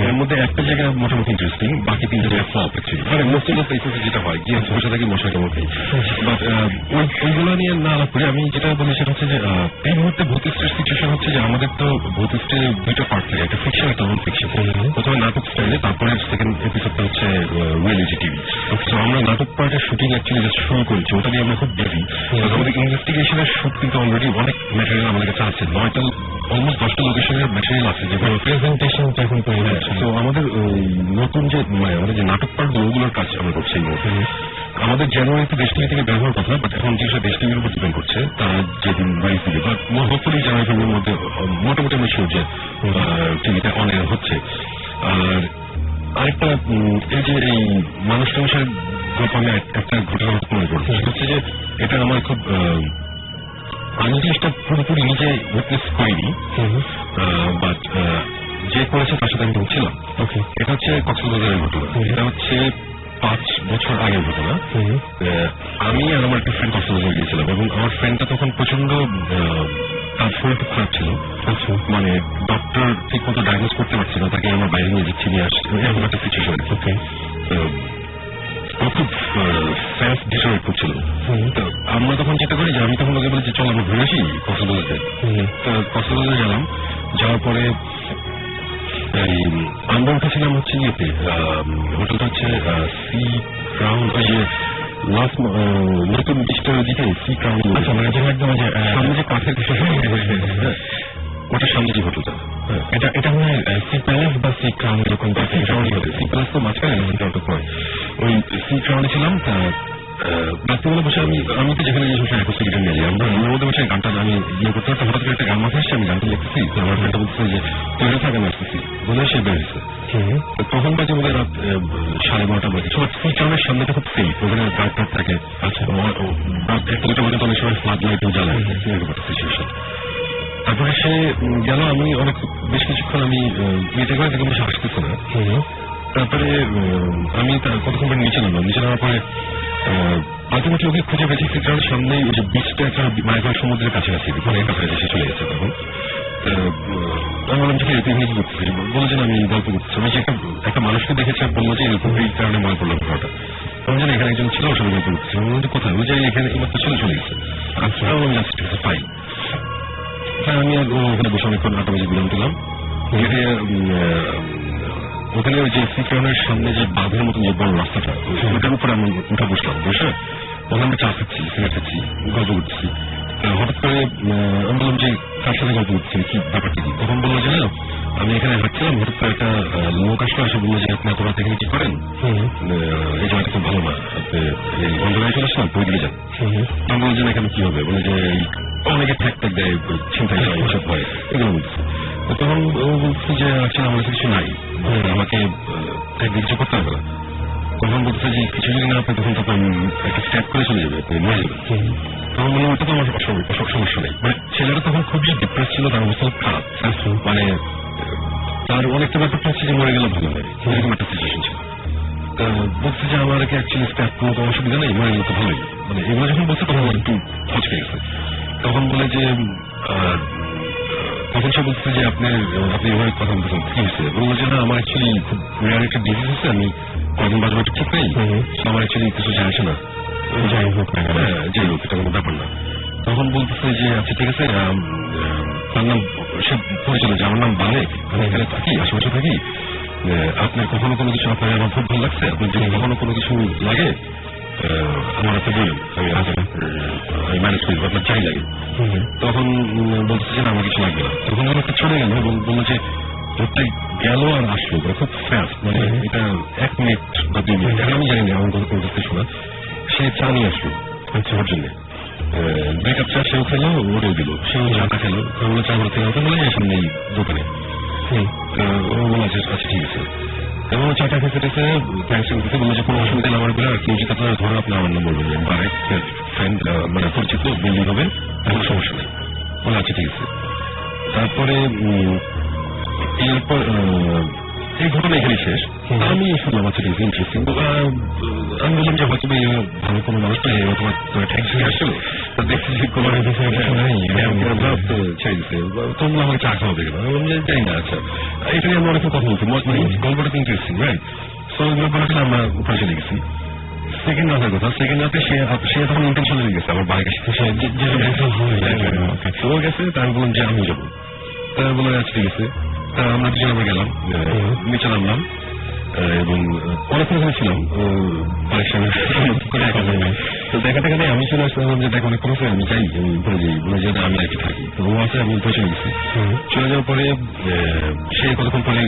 এর মধ্যে একটা জায়গা মোটামুটি ইন্টারেস্টিং, বাকি 3টা জায়গা ফ্লপ অ্যাকচুয়ালি, মানে মোস্ট অফ দ্য প্লেসেসে যেটা হয় গিয়ে বসে থাকি মশাই কামড়, বাট ওইগুলো নিয়ে না আলাপ করি। আমি যেটা বলি সেটা হচ্ছে যে এই মুহূর্তে ভৌতিকের সিচুয়েশন হচ্ছে যে আমাদের তো ভৌতিকের দুইটা পার্ট থাকে, একটা ফিকশন একটা নন ফিকশন। প্রথমে নাটক স্টাইলে, তারপরে সেকেন্ড এপিসোডটা হচ্ছে রিয়েলিটি টিভি। তো আমরা নাটক পার্টের শুটিং অ্যাকচুয়ালি জাস্ট শুরু করেছি, ওটা নিয়ে আমরা খুব বিজি। আমাদের ইনভেস্টিগেশনের শুট কিন্তু অলরেডি অনেক ম্যাটেরিয়াল আমাদের কাছে আছে, 9টা অলমোস্ট 10টা লোকেশনের ম্যাটেরিয়াল আছে, যেগুলো প্রেজেন্টেশন এখন করে যাচ্ছে। তো আমাদের নতুন যে আমাদের যে নাটক পার্ট ওগুলোর কাজ আমরা করছি এই মুহূর্তে। আমাদের জানুয়ারিতে দেশ টিভি থেকে ব্যবহার কথা, বাট এখন জিনিসটা দেশ টিভির উপর ডিপেন্ড করছে, তারা যেদিন রিলিজ দিবে, বাট হোপফুলি জানুয়ারি ফেব্রুয়ারির মধ্যে মোটামুটি আমরা শিওর যে টিভিতে অন এয়ার হচ্ছে। আর আরেকটা এই যে এই মানুষ মানুষের গল্প, আমি একটা ঘটনা মনে করছি, সেটা হচ্ছে যে এটা আমার খুব আমি জিনিসটা পুরোপুরি নিজে উইটনেস করিনি, বাট যে করেছে তার সাথে আমি ছিলাম। এটা হচ্ছে কক্সবাজারের ঘটনা, এটা হচ্ছে 5 বছর আগের ঘটনা। আমি আর আমার একটা ফ্রেন্ড কক্সবাজার গিয়েছিলাম, এবং আমার ফ্রেন্ডটা তখন প্রচন্ড তার শরীরটা খারাপ ছিল, মানে ডক্টর ঠিক মতো ডায়াগনোজ করতে পারছে না, তাকে আমার বাইরে নিয়ে যাচ্ছি, নিয়ে আসছে, এরকম একটা সিচুয়েশন। ও খুব ফ্যাস্ট ডিসঅর্ডার করছিল। তো আমরা তখন চিন্তা করি যে আমি তখন ওকে বলেছি চল আমরা ঘুরে আসি কক্সবাজারে। তো কক্সবাজারে গেলাম, যাওয়ার পরে আমরা উঠেছিলাম হচ্ছে ইয়েতে, হোটেলটা হচ্ছে সি ক্রাউন, ওই যে লাস্ট নতুন বিচটার দিকে সি ক্রাউন, মানে যেটা একদম সামনে যে কাঠের ওটার সামনে যে হোটেলটা, এটা মনে হয় সি প্যালেস বা সি ক্রাউন এরকম সি প্যালেস তো মাঝখানে ওই সি ক্রাউনে ছিলাম। তা রাত্রিবেলা বসে আমি তো যেখানে একশো গিটার নিয়ে যাই, আমরা ওর মধ্যে বসে গানটা আমি ইয়ে করতে পারতাম, হঠাৎ করে একটা গান মাথায় আসছে, আমি গানটা লিখতেছি, তো আমার ফ্রেন্ডটা বলতেছে যে তৈরি থাকে আমি আসতেছি বলে সে বেরিয়েছে। তখন বাজে বোধ হয় রাত 12:30 বাজে। সি ক্রাউনের সামনেটা খুব সেফ, ওখানে গার্ড টার্ড থাকে। আচ্ছা, রাত 1-2টা পর্যন্ত অনেক সময় ফ্লাড লাইটও জ্বালায়, এরকম একটা সিচুয়েশন। তারপরে সে গেল, আমি বেশ কিছুক্ষণ আমি ইয়েতে করে দেখলাম সে আসতেছে না। তারপরে আমি কতক্ষণ পরে নিচে নামার পরে আলটিমেটলি ওকে খুঁজে পেয়েছি কারণ সামনে ওই যে বিচটা একটা মায়াগড় সমুদ্রের কাছাকাছি, অনেক কাছাকাছি সে চলে গেছে। তখন আমি বললাম যে তুই এখানে কি করতেছিস? বলে যে আমি গল্প করতেছি। আমি যে একটা মানুষকে দেখেছি আর বললো যে এরকম এই কারণে মনে পড়লো ঘটনাটা। তখন যেন এখানে একজন ছিল, সবাই গল্প করতেছি। আমি বলছি কোথায়? বলছে এখানে এবার তো চলে গেছে। আচ্ছা, আমি বললাম ঠিক আছে ফাইন। আমি ওখানে বসে অনেকক্ষণ আড্ডা বিরাম দিলাম। ওখানে ওই যে সি ক্রাউনের সামনে যে বাঁধের মতন যে বড় রাস্তাটা, ওটার উপরে আমি উঠে বসলাম। বসে ওখানে আমরা চা খাচ্ছি, সিগারেট খাচ্ছি, গল্প করতেছি। হঠাৎ করে আমি বললাম যে কার সাথে গল্প করতেছি, কি ব্যাপারটা কি? তখন বললো যে না আমি এখানে হাঁটছিলাম, হঠাৎ করে একটা লোক আসলো, এসে বললো যে আপনি এত রাত এখানে কি করেন? এই জায়গাটা খুব ভালো না, আপনি এই অন্ধকারে চলে আসলাম, বই দিয়ে যান। আমি বলছি না কেন কি হবে? বলে যে অনেকে ঠ্যাক ট্যাক দেয়, চিন্তাই হয়, এসব হয়, এগুলো বলতেছে। তখন ও বলছে যে আসলে আমার কাছে কিছু নাই, আমাকে একদিন কিছু করতে হবে না। তখন বলতেছে যে কিছু যদি না আপনি তখন তখন একটা স্ট্যাপ করে চলে যাবে, আপনি মরে যাবেন। তখন বললাম ওটা তো আমার সমস্যা নেই। মানে ছেলেটা তখন খুবই ডিপ্রেস ছিল, তার অবস্থা খারাপ, মানে তার অনেকটা ব্যাপারটা হচ্ছে যে মরে গেলে ভালো হয়, এরকম একটা সিচুয়েশন ছিল। বলছে যে আমার অ্যাকচুয়ালি স্ট্যাপ কোনো তো অসুবিধা নেই, মরে গেলে তো ভালোই। মানে এগুলো যখন বলছে তখন আমার একটু হচকে গেছে। তখন বলে যে তখন সে বলছে যে আপনি এভাবে কথা বলতেছেন, কি হয়েছে? বললো যে না আমার অ্যাকচুয়ালি খুব রেয়ার একটা ডিজিজ হচ্ছে, আমি কদিন বাজে একটু ঠিক নেই, আমার অ্যাকচুয়ালি কিছু যায় আসে না। যাই হোক না, যাই হোক এটা কোনো ব্যাপার না। তখন বলতেছে যে আচ্ছা ঠিক আছে, তার নাম সে পরিচয় যে আমার নাম বালেক, আমি এখানে থাকি, আশেপাশে থাকি, আপনার কখনো কোনো কিছু আপনার আমার খুব ভালো লাগছে, আপনার যদি কখনো কোনো কিছু লাগে আমার আপনি বলেন, আমি ম্যানেজ করি, আপনার চাই লাগে। তখন বলছে যে আমার কিছু লাগবে না। তখন একটা চলে গেল এবং বললো যে লোকটা গেল আর আসলো খুব ফাস্ট, মানে এটা 1 মিনিট বা 2 মিনিট, এখন আমি জানি না আমার কথা কোনো কাছে শোনা। সে চা নিয়ে আসলো ওর জন্য, 2 কাপ চা সেও খেলো, ওরেও দিল, সেও চাটা খেলো। বললো চা করে খেলো, বলে সামনে এই দোকানে। ও বলে আচ্ছা ঠিক আছে। এবং চাটা খেতে খেতে থ্যাংকস করতে বললো যে কোনো অসুবিধা আমার বলে, আর কেউ যদি আপনারা ধরো আপনি আমার নাম বলবেন, বারেক ফ্রেন্ড মানে পরিচিত বিল্ডিং হবে, কোনো সমস্যা নেই। বলে আচ্ছা ঠিক আছে। তারপরে এরপর এই ঘটনা এখানে শেষ। আমি শুনলাম আচ্ছা ঠিক আছে ইন্টারেস্টিং। আমি বললাম যে হয়তো ভালো কোনো মানুষ নেই, তোমার ট্যাক্সি আসছিল, দেখছি যে কোনো ছেড়ে দিচ্ছে, তোমরা আমাকে চা খাওয়া দেখে না। আমি বললাম যে যাই না। আচ্ছা এটা নিয়ে আমরা অনেক কথা বলছি, গল্পটা ইন্টারেস্টিং, রাইট? তো এগুলো বলে আমরা উপরে চলে গেছি। সেকেন্ড রাতের কথা, সেকেন্ড রাতে সে তখন ইন্টেনশন হয়ে গেছে আমার বাড়ির কাছে, ও গেছে। তাই আমি বললাম যে আমি যাবো। তাই বলে আচ্ছা ঠিক আছে। আমরা দুজন আমরা গেলাম, নিচে নামলাম এবং অনেকক্ষণ ছিলাম। তো দেখা টাকা নেই, আমি চলে আসলাম যে দেখ অনেকক্ষণ আছে, আমি যাই, বলে যে আমি আর কি থাকি। তো ও আছে, আমি উপরে চলে গেছি। চলে যাওয়ার পরে সে কতক্ষণ পরে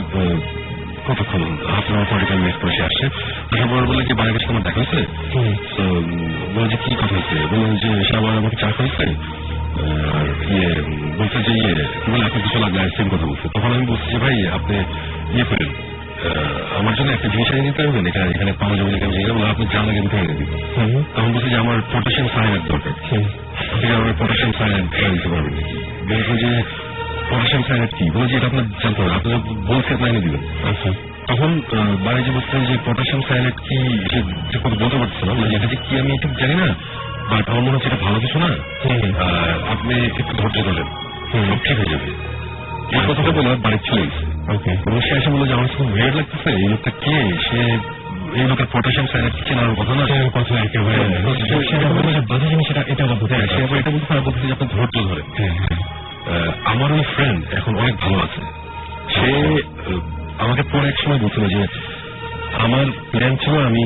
কতক্ষণ 1/2 মিনিট পরে সে আসছে। আসার পর বলে যে বাড়ির কাছে আমার দেখা হয়েছে। তো বলে যে কি কথা হয়েছে? বললাম যে সে আবার আমাকে চা খাইছে আর বলছে যে বলে আপনার কিছু লাগলে সেম কথা বলছে। তখন আমি বলছি যে ভাই আপনি করেন, আমার জন্য একটা জিনিস এনে দিতে পারবেন, এখানে পাওয়া যাবে না, বলে আপনি যা লাগে আমি এনে দিন। তখন বলছে যে আমার পটাশিয়াম সায়ানাইড দরকার, আমার পটাশিয়াম সায়ানাইড দিতে পারবেন নাকি? বলছে যে পটাশিয়াম সায়ানাইড কি? বলে যে এটা আপনার জানতে হবে, আপনার বলছে আপনি এনে দিবেন। তখন বাড়ি যে বলছিলেন যে পটাশিয়াম সায়ানাইড কি যে কথা বলতে পারছে না, এটা যে কি আমি একটু জানি না, বাট আমার মনে হচ্ছে এটা ভালো কিছু না, আপনি একটু ধৈর্য ধরেন, সব ঠিক হয়ে যাবে। এই কথাটা বলে বাড়ি চলে গেছে। এবং সে এসে বললো যে আমার খুব ওয়েয়ার্ড লাগতেছে, এই লোকটা কে? সে এই লোকের পটাশিয়াম সায়ানাইড চেনার কথা না, কথা একেবারে বাজে জিনিস, এটা বলতে সে আবার এটা বলতে পারে বলতে যে আপনার ধৈর্য ধরে। আমার ওই ফ্রেন্ড এখন অনেক ভালো আছে। সে আমাকে পরে এক সময় বলছিল যে আমার প্ল্যান ছিল আমি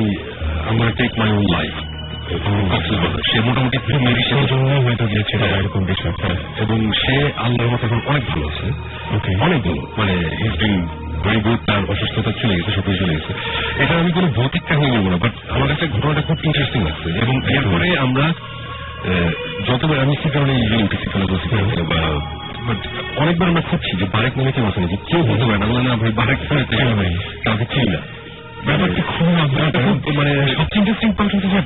টেক মাই ওন লাইফ। সে মোটামুটি মেডিসিনের জন্য হয়তো গিয়েছিল এরকম বিষয়, এবং সে আল্লাহর মতো এখন অনেক ভালো আছে, অনেক ভালো, মানে ইজ বিং ভেরি গুড। তার অসুস্থতা চলে গেছে, সবকিছু চলে গেছে। এটা আমি কোনো ভৌতিক কাহিনী বলবো না, বাট আমার কাছে ঘটনাটা খুব ইন্টারেস্টিং লাগছে। এবং এরপরে আমরা যতবার আমি সেখানে উঠেছি ফেলাবসি বা অনেকবার আমরা খুঁজছি যে বারেক নামে কেউ আছে নাকি, কেউ বলতে পারে না, বলে না ভাই বারেক কাউকে চিনি না। ব্যাপারটা খুব মানে সবচেয়ে ইন্টারেস্টিং পার্ট হচ্ছে যে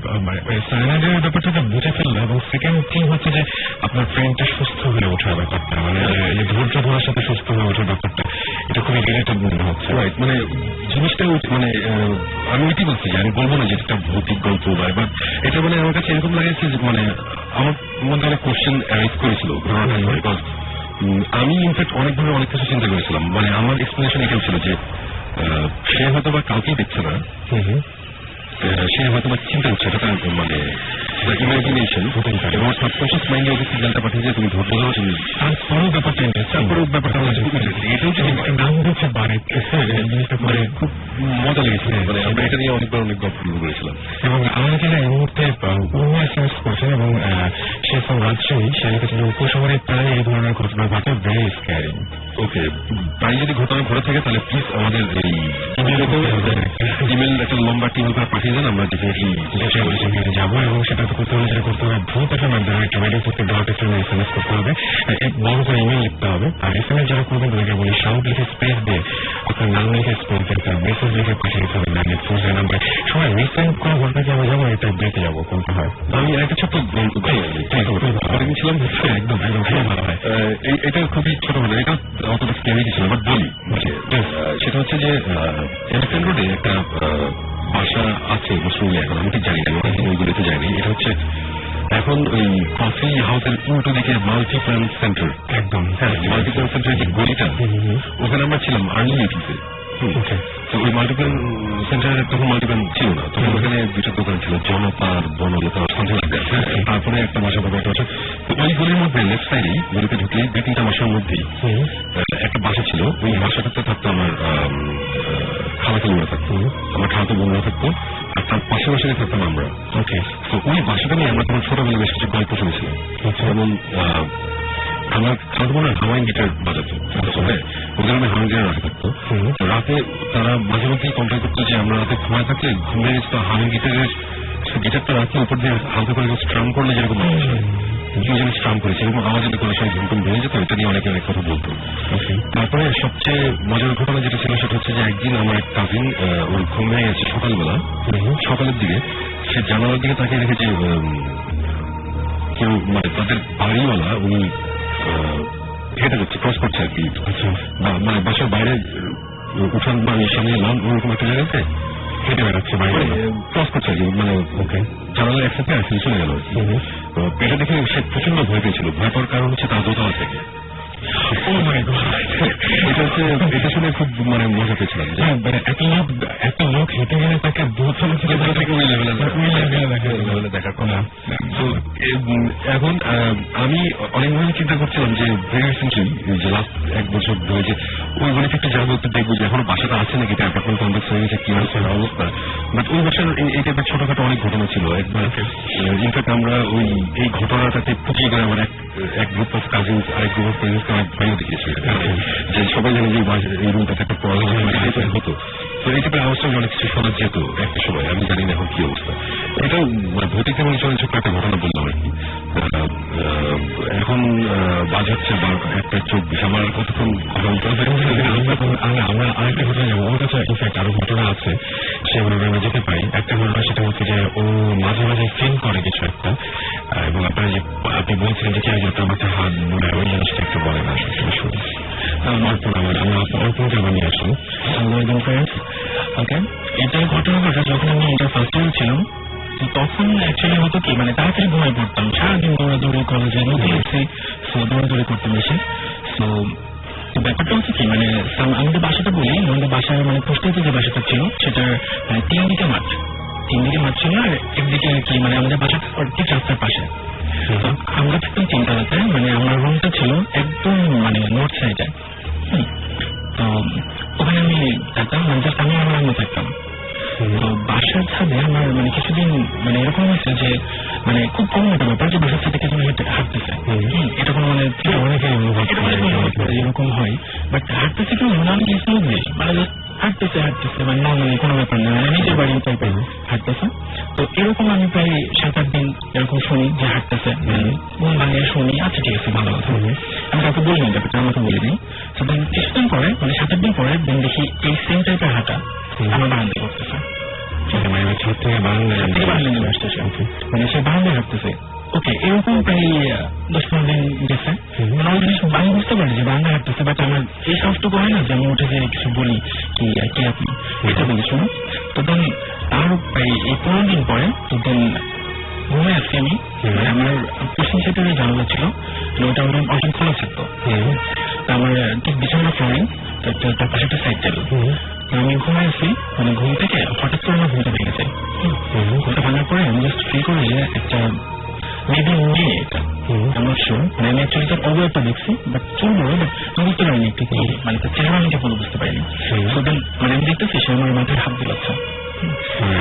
সায়ানাইডের ব্যাপারটা বুঝে ফেললো, এবং সেকেন্ড থিং হচ্ছে যে আপনার ফ্রেন্ডটা সুস্থ হয়ে ওঠার ব্যাপারটা, মানে ধৈর্য ধরার সাথে সুস্থ হয়ে ওঠার ব্যাপারটা, এটা খুবই রিলেটেড মনে হচ্ছে। রাইট, মানে জিনিসটা মানে আমি ওইটি বলছি যে আমি বলবো না যে একটা ভৌতিক গল্প বা এটা মানে আমার কাছে এরকম লাগেছে যে মানে আমার মধ্যে অনেক কোশ্চেন অ্যারাইজ করেছিল ঘটনাটা, বিকজ আমি ইনফ্যাক্ট অনেকভাবে অনেক কিছু চিন্তা করেছিলাম। মানে আমার এক্সপ্লেনেশন এটাও ছিল যে সে হয়তো বা কাউকেই দেখছে না, সে হয়তো বা চিন্তা করছে, এটা তার মানে ইমাজিনেশন হতে পারে, এবং সাবকনশিয়াস মাইন্ডে ওদের সিগন্যালটা পাঠিয়েছে তুমি ধৈর্য ধরো, তুমি তারপরেও ব্যাপারটা তারপরেও ব্যাপারটা এটাও যদি নাম হচ্ছে বারেক, জিনিসটা করে খুব মজা লেগেছিল। মানে আমরা এটা নিয়ে অনেকবার অনেক গল্প করেছিলাম। এবং আমাকে না এই মুহূর্তে উর্মি এসএমএস করছেন, এবং সে সব রাজশাহী, সে লিখেছিল উপশহরে প্রায় এই ধরনের ঘটনা ঘটে, ভেরি স্ক্যারিং। ওকে, প্রায় যদি ঘটনা ঘটে থাকে তাহলে প্লিজ আমাদের এই ইমেল একটা লম্বা টিমেল করে পাঠিয়ে দেন, আমরা ডেফিনেটলি যাবো। এবং সেটা করতে হলে যেটা করতে হবে, ভূত একটা মাধ্যমে একটা রেডিও করতে দেওয়ার জন্য এসএমএস করতে হবে, বড় করে ইমেল লিখতে হবে। আর এসএমএস যারা করবেন তাদেরকে বলি সাউন্ড লিখে স্পেস দিয়ে আপনার নাম লিখে স্পেস দিয়ে তার মেসেজ লিখে পাঠিয়ে দিতে হবে, নামের ফোন নাম্বার। সবাই রিসেন্ট কোনো ঘটনা যাবো এটা ব্রেকে যাবো কোনটা হয়। আমি একটা ছোট্ট গল্প ছিলাম, একদম একদম খুব ভালো হয়। এটা খুবই ছোট মানে এটা অতটা স্ক্যারি ছিল, বাট বলি সেটা হচ্ছে যে এলিফ্যান্ট রোডে একটা বাসা আছে মুসলিম, এখন আমি ঠিক জানি না, অনেকদিন ওইগুলোতে যায়নি। এটা হচ্ছে এখন ওই কফি হাউসের উল্টো দিকে মাল্টিপ্ল্যান সেন্টার, একদম হ্যাঁ, মাল্টিপ্ল্যান সেন্টারের যে গলিটা, ওখানে আমরা ছিলাম আর্লি 80s-এ। তো ওই মাল্টিপ্ল্যান সেন্টারে তখন মাল্টিপ্ল্যান ছিল না, তখন ওখানে দুটো দোকান ছিল, জনতার বনলতা সামথিং লাইক দ্যাট। তারপরে একটা বাসা পাবে, একটা বাসা। তো ওই গলির মধ্যে লেফট সাইডেই গলিতে ঢুকলেই 2-3টা বাসার মধ্যেই একটা বাসা ছিল। ওই বাসাটাতে থাকতো আমার খালাতো বোনরা থাকতো, আমার খালাতো বোনরা থাকতো, আর তার পাশাপাশি থাকতাম আমরা। ওকে, তো ওই বাসাটা নিয়ে আমরা তখন ছোটবেলায় বেশ কিছু গল্প শুনেছিলাম। যেমন আমার খালাতো বোনরা হাওয়াইন গিটার বাজাতো, ওদের আমি হাওয়াইন গিটার রাখা থাকতো। রাতে তারা মাঝে মধ্যেই কমপ্লেন করতো যে আমরা রাতে ঘুমায় থাকলে ঘুমিয়ে গেছি, তো হাওয়াইন গিটারটা রাখলে উপর দিয়ে হালকা করে স্ট্রাম করলে যেরকম স্ট্রাম করেছে এরকম আওয়াজ যদি কোনো সময় ঘুমটুম ভেঙে যেত, এটা নিয়ে অনেকে অনেক কথা বলতো। তারপরে সবচেয়ে মজার ঘটনা যেটা ছিল সেটা হচ্ছে যে একদিন আমার এক কাজিন ওর ঘুম ভেঙে গেছে সকালবেলা, সকালের দিকে সে জানালার দিকে তাকিয়ে দেখেছে কেউ মানে তাদের বাড়িওয়ালা উনি হেঁটে যাচ্ছে, ক্রস করছে আর কি, মানে বাসার বাইরে উঠান বা সামনে লাল ওরকম একটা জায়গাতে হেঁটে বেড়াচ্ছে, বাইরে ক্রস করছে আর কি, মানে ওকে জানালার একসাথে আসলে চলে গেল। এটা দেখে সে প্রচন্ড ভয় পেয়েছিল। ভয় পাওয়ার কারণ হচ্ছে তার দোতলা থেকে। এটা হচ্ছে এটা শুনে খুব মানে মজা পেয়েছিলাম যে একটা লোক হেঁটে গেলে তাকে দোতলা থেকে ওই লেভেলে দেখার কথা। তো এখন আমি অনেকভাবে চিন্তা করছিলাম যে ভেরি রিসেন্টলি যে লাস্ট 1 বছর ধরে যে ওই গলিতে একটু যাবো, একটু দেখবো যে এখনো বাসাটা আছে নাকি, অ্যাপার্টমেন্ট কমপ্লেক্স হয়ে গেছে, কি হচ্ছে অবস্থা। বাট ওই বাসার এই টাইপের ছোটখাটো অনেক ঘটনা ছিল। একবার ইনফ্যাক্ট আমরা ওই এই ঘটনাটাতে পুঁজিয়ে গেলে আমার এক গ্রুপ অফ কাজিনস আরেক গ্রুপ অফ কাজিনসকে আমার ভাইও দেখিয়েছিল যে সবাই জানে যে এই রুমটাতে একটা পড়াশোনা হতো। তো এই টাইপের অবস্থা অনেক কিছু শোনা যেত একটা সময়, আমি জানি না এখন কি অবস্থা। এটাও ভৌতিক এবং ছোট একটা ঘটনা বললাম আর কি। এখন বাজাচ্ছে 1:24, আমার কতক্ষণ কথা বলতে হবে। আমরা আরেকটা ঘটনা যাবো, ওর কাছে ইনফ্যাক্ট আরো ঘটনা আছে, সেগুলো আমরা যেতে পারি। একটা ঘটনা সেটা হচ্ছে যে ও মাঝে মাঝে ফিল করে কিছু একটা, এবং আপনারা যে আপনি বলছিলেন যে কি আগে আপনার মাথায় হাত বোলায়, ওই জিনিসটা একটু বলেন আসলে শুনি। অর্পণ অর্পণকে আবার নিয়ে আসুন। ওকে, এটা ঘটনা ঘটে যখন আমি ইন্টার ফার্স্ট ইয়ার ছিলাম, তো তখন অ্যাকচুয়ালি হতো কি মানে তাড়াতাড়ি ঘুমায় পড়তাম, সারাদিন দৌড়াদৌড়ি কলেজে নদী এসে দৌড়াদৌড়ি করতাম বেশি। তো ব্যাপারটা হচ্ছে কি মানে আমাদের বাসাটা বলি, আমাদের বাসায় মানে পোস্টাতে যে বাসাটা ছিল সেটার মানে 3 দিকে মাঠ ছিল, আর একদিকে আর কি মানে আমাদের বাসাটা ঠিক রাস্তার পাশে। তো আমরা থাকতাম 3 তলাতে, মানে আমার রুমটা ছিল একদম মানে নর্থ সাইডে। তো ওখানে আমি থাকতাম, মানে জাস্ট আমি আমার আম্মু থাকতাম। তো বাসার ছাদে আমার মানে কিছুদিন মানে এরকম হয়েছে যে মানে খুব কম একটা ব্যাপার যে বাসার ছাদে কিছু হাঁটতেছে, এটা কোনো মানে এরকম হয়, বাট হাঁটতেছে কি মনে হয় স্মুথলি, মানে হাঁটতেছে মানে নর্মালি কোনো ব্যাপার না, মানে নিজের বাড়ি টাইপের হাঁটতেছে। তো এরকম আমি প্রায় 7-8 দিন এরকম শুনি যে হাঁটতেছে, মানে শুনি আচ্ছা ঠিক আছে ভালো কথা, আমি কাউকে বলিনি ব্যাপারটা, আমাকে বলিনি। তো কিছুদিন পরে মানে 7-8 দিন পরে দিন দেখি এই সেম টাইপের হাঁটা আমার বারান্দায় করতেছে, মানে ছাদ থেকে বারান্দায় আসতেছে, মানে সে বারান্দায় হাঁটতেছে। ওকে, এরকম প্রায় 10-15 দিন গেছে। আমি বুঝতে পারি যে বারান্দায় হাঁটতেছে, বাট আমার এই সাহসটুকু হয় না যে আমি উঠে যে কিছু বলি কি আপনি এটা বলি শোনো। তো দেন তার প্রায় এই 15 দিন পরে তো দেন ঘুমে আসছি আমি, আমার পশ্চিম সাইডের যে জানালা ছিল ওটা অনেক খোলা থাকতো, আমার ঠিক বিছানা ফ্লোরিং, তার পাশে একটা সাইড ছিল। আমি ঘুমাই আছি, মানে ঘুম থেকে হঠাৎ করে আমার ঘুমটা ভেঙে যায়। ঘুমটা ভাঙার পরে আমি জাস্ট ফিল করি যে একটা মেবি মেয়ে, এটা আমার শিওর, মানে আমি অ্যাকচুয়ালি তার অবয়বটা দেখছি, বাট কি বলবো বাট আমি বুঝতে পারিনি একটু মানে তার চেহারা আমি কখনো বুঝতে পারিনি। তো দেন মানে আমি দেখতেছি সে আমার মাথায় হাত দিলাচ্ছে,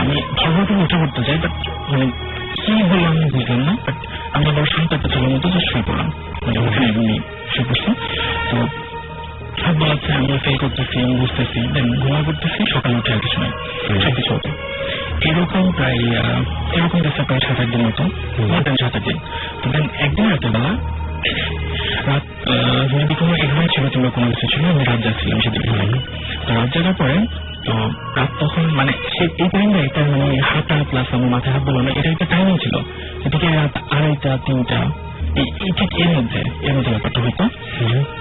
আমি ভরভর উঠে পড়তে যাই, বাট মানে কি বললাম আমি বুঝলাম না, বাট আমি আবার শান্ত একটা ছেলের মতো যে শুয়ে পড়লাম, মানে ওখানে এমনি শুয়ে পড়ছি। তো হাত বলাচ্ছে, আমি ফিল করতেছি, আমি বুঝতেছি, দেন ঘুমা করতেছি, সকালে উঠে আর কিছু নয়, সবকিছু হতো। এরকম প্রায় এরকম গেছে প্রায় 7-8 দিন মতো, 7-8 দিন। তো দেন একদিন রাতের বেলা রাত যদি কোনো এক্সাম ছিল কিংবা কোনো কিছু ছিল, আমি রাত যাচ্ছিলাম সেদিকে। তো রাত জাগার পরে তো রাত তখন মানে সে এই টাইমটা একটা মানে হাঁটা প্লাস আমার মাথায় হাত বলো না, এটা একটা টাইমিং ছিল, সেদিকে রাত 2:30-3টা এই ঠিক এর মধ্যে ব্যাপারটা হইতো।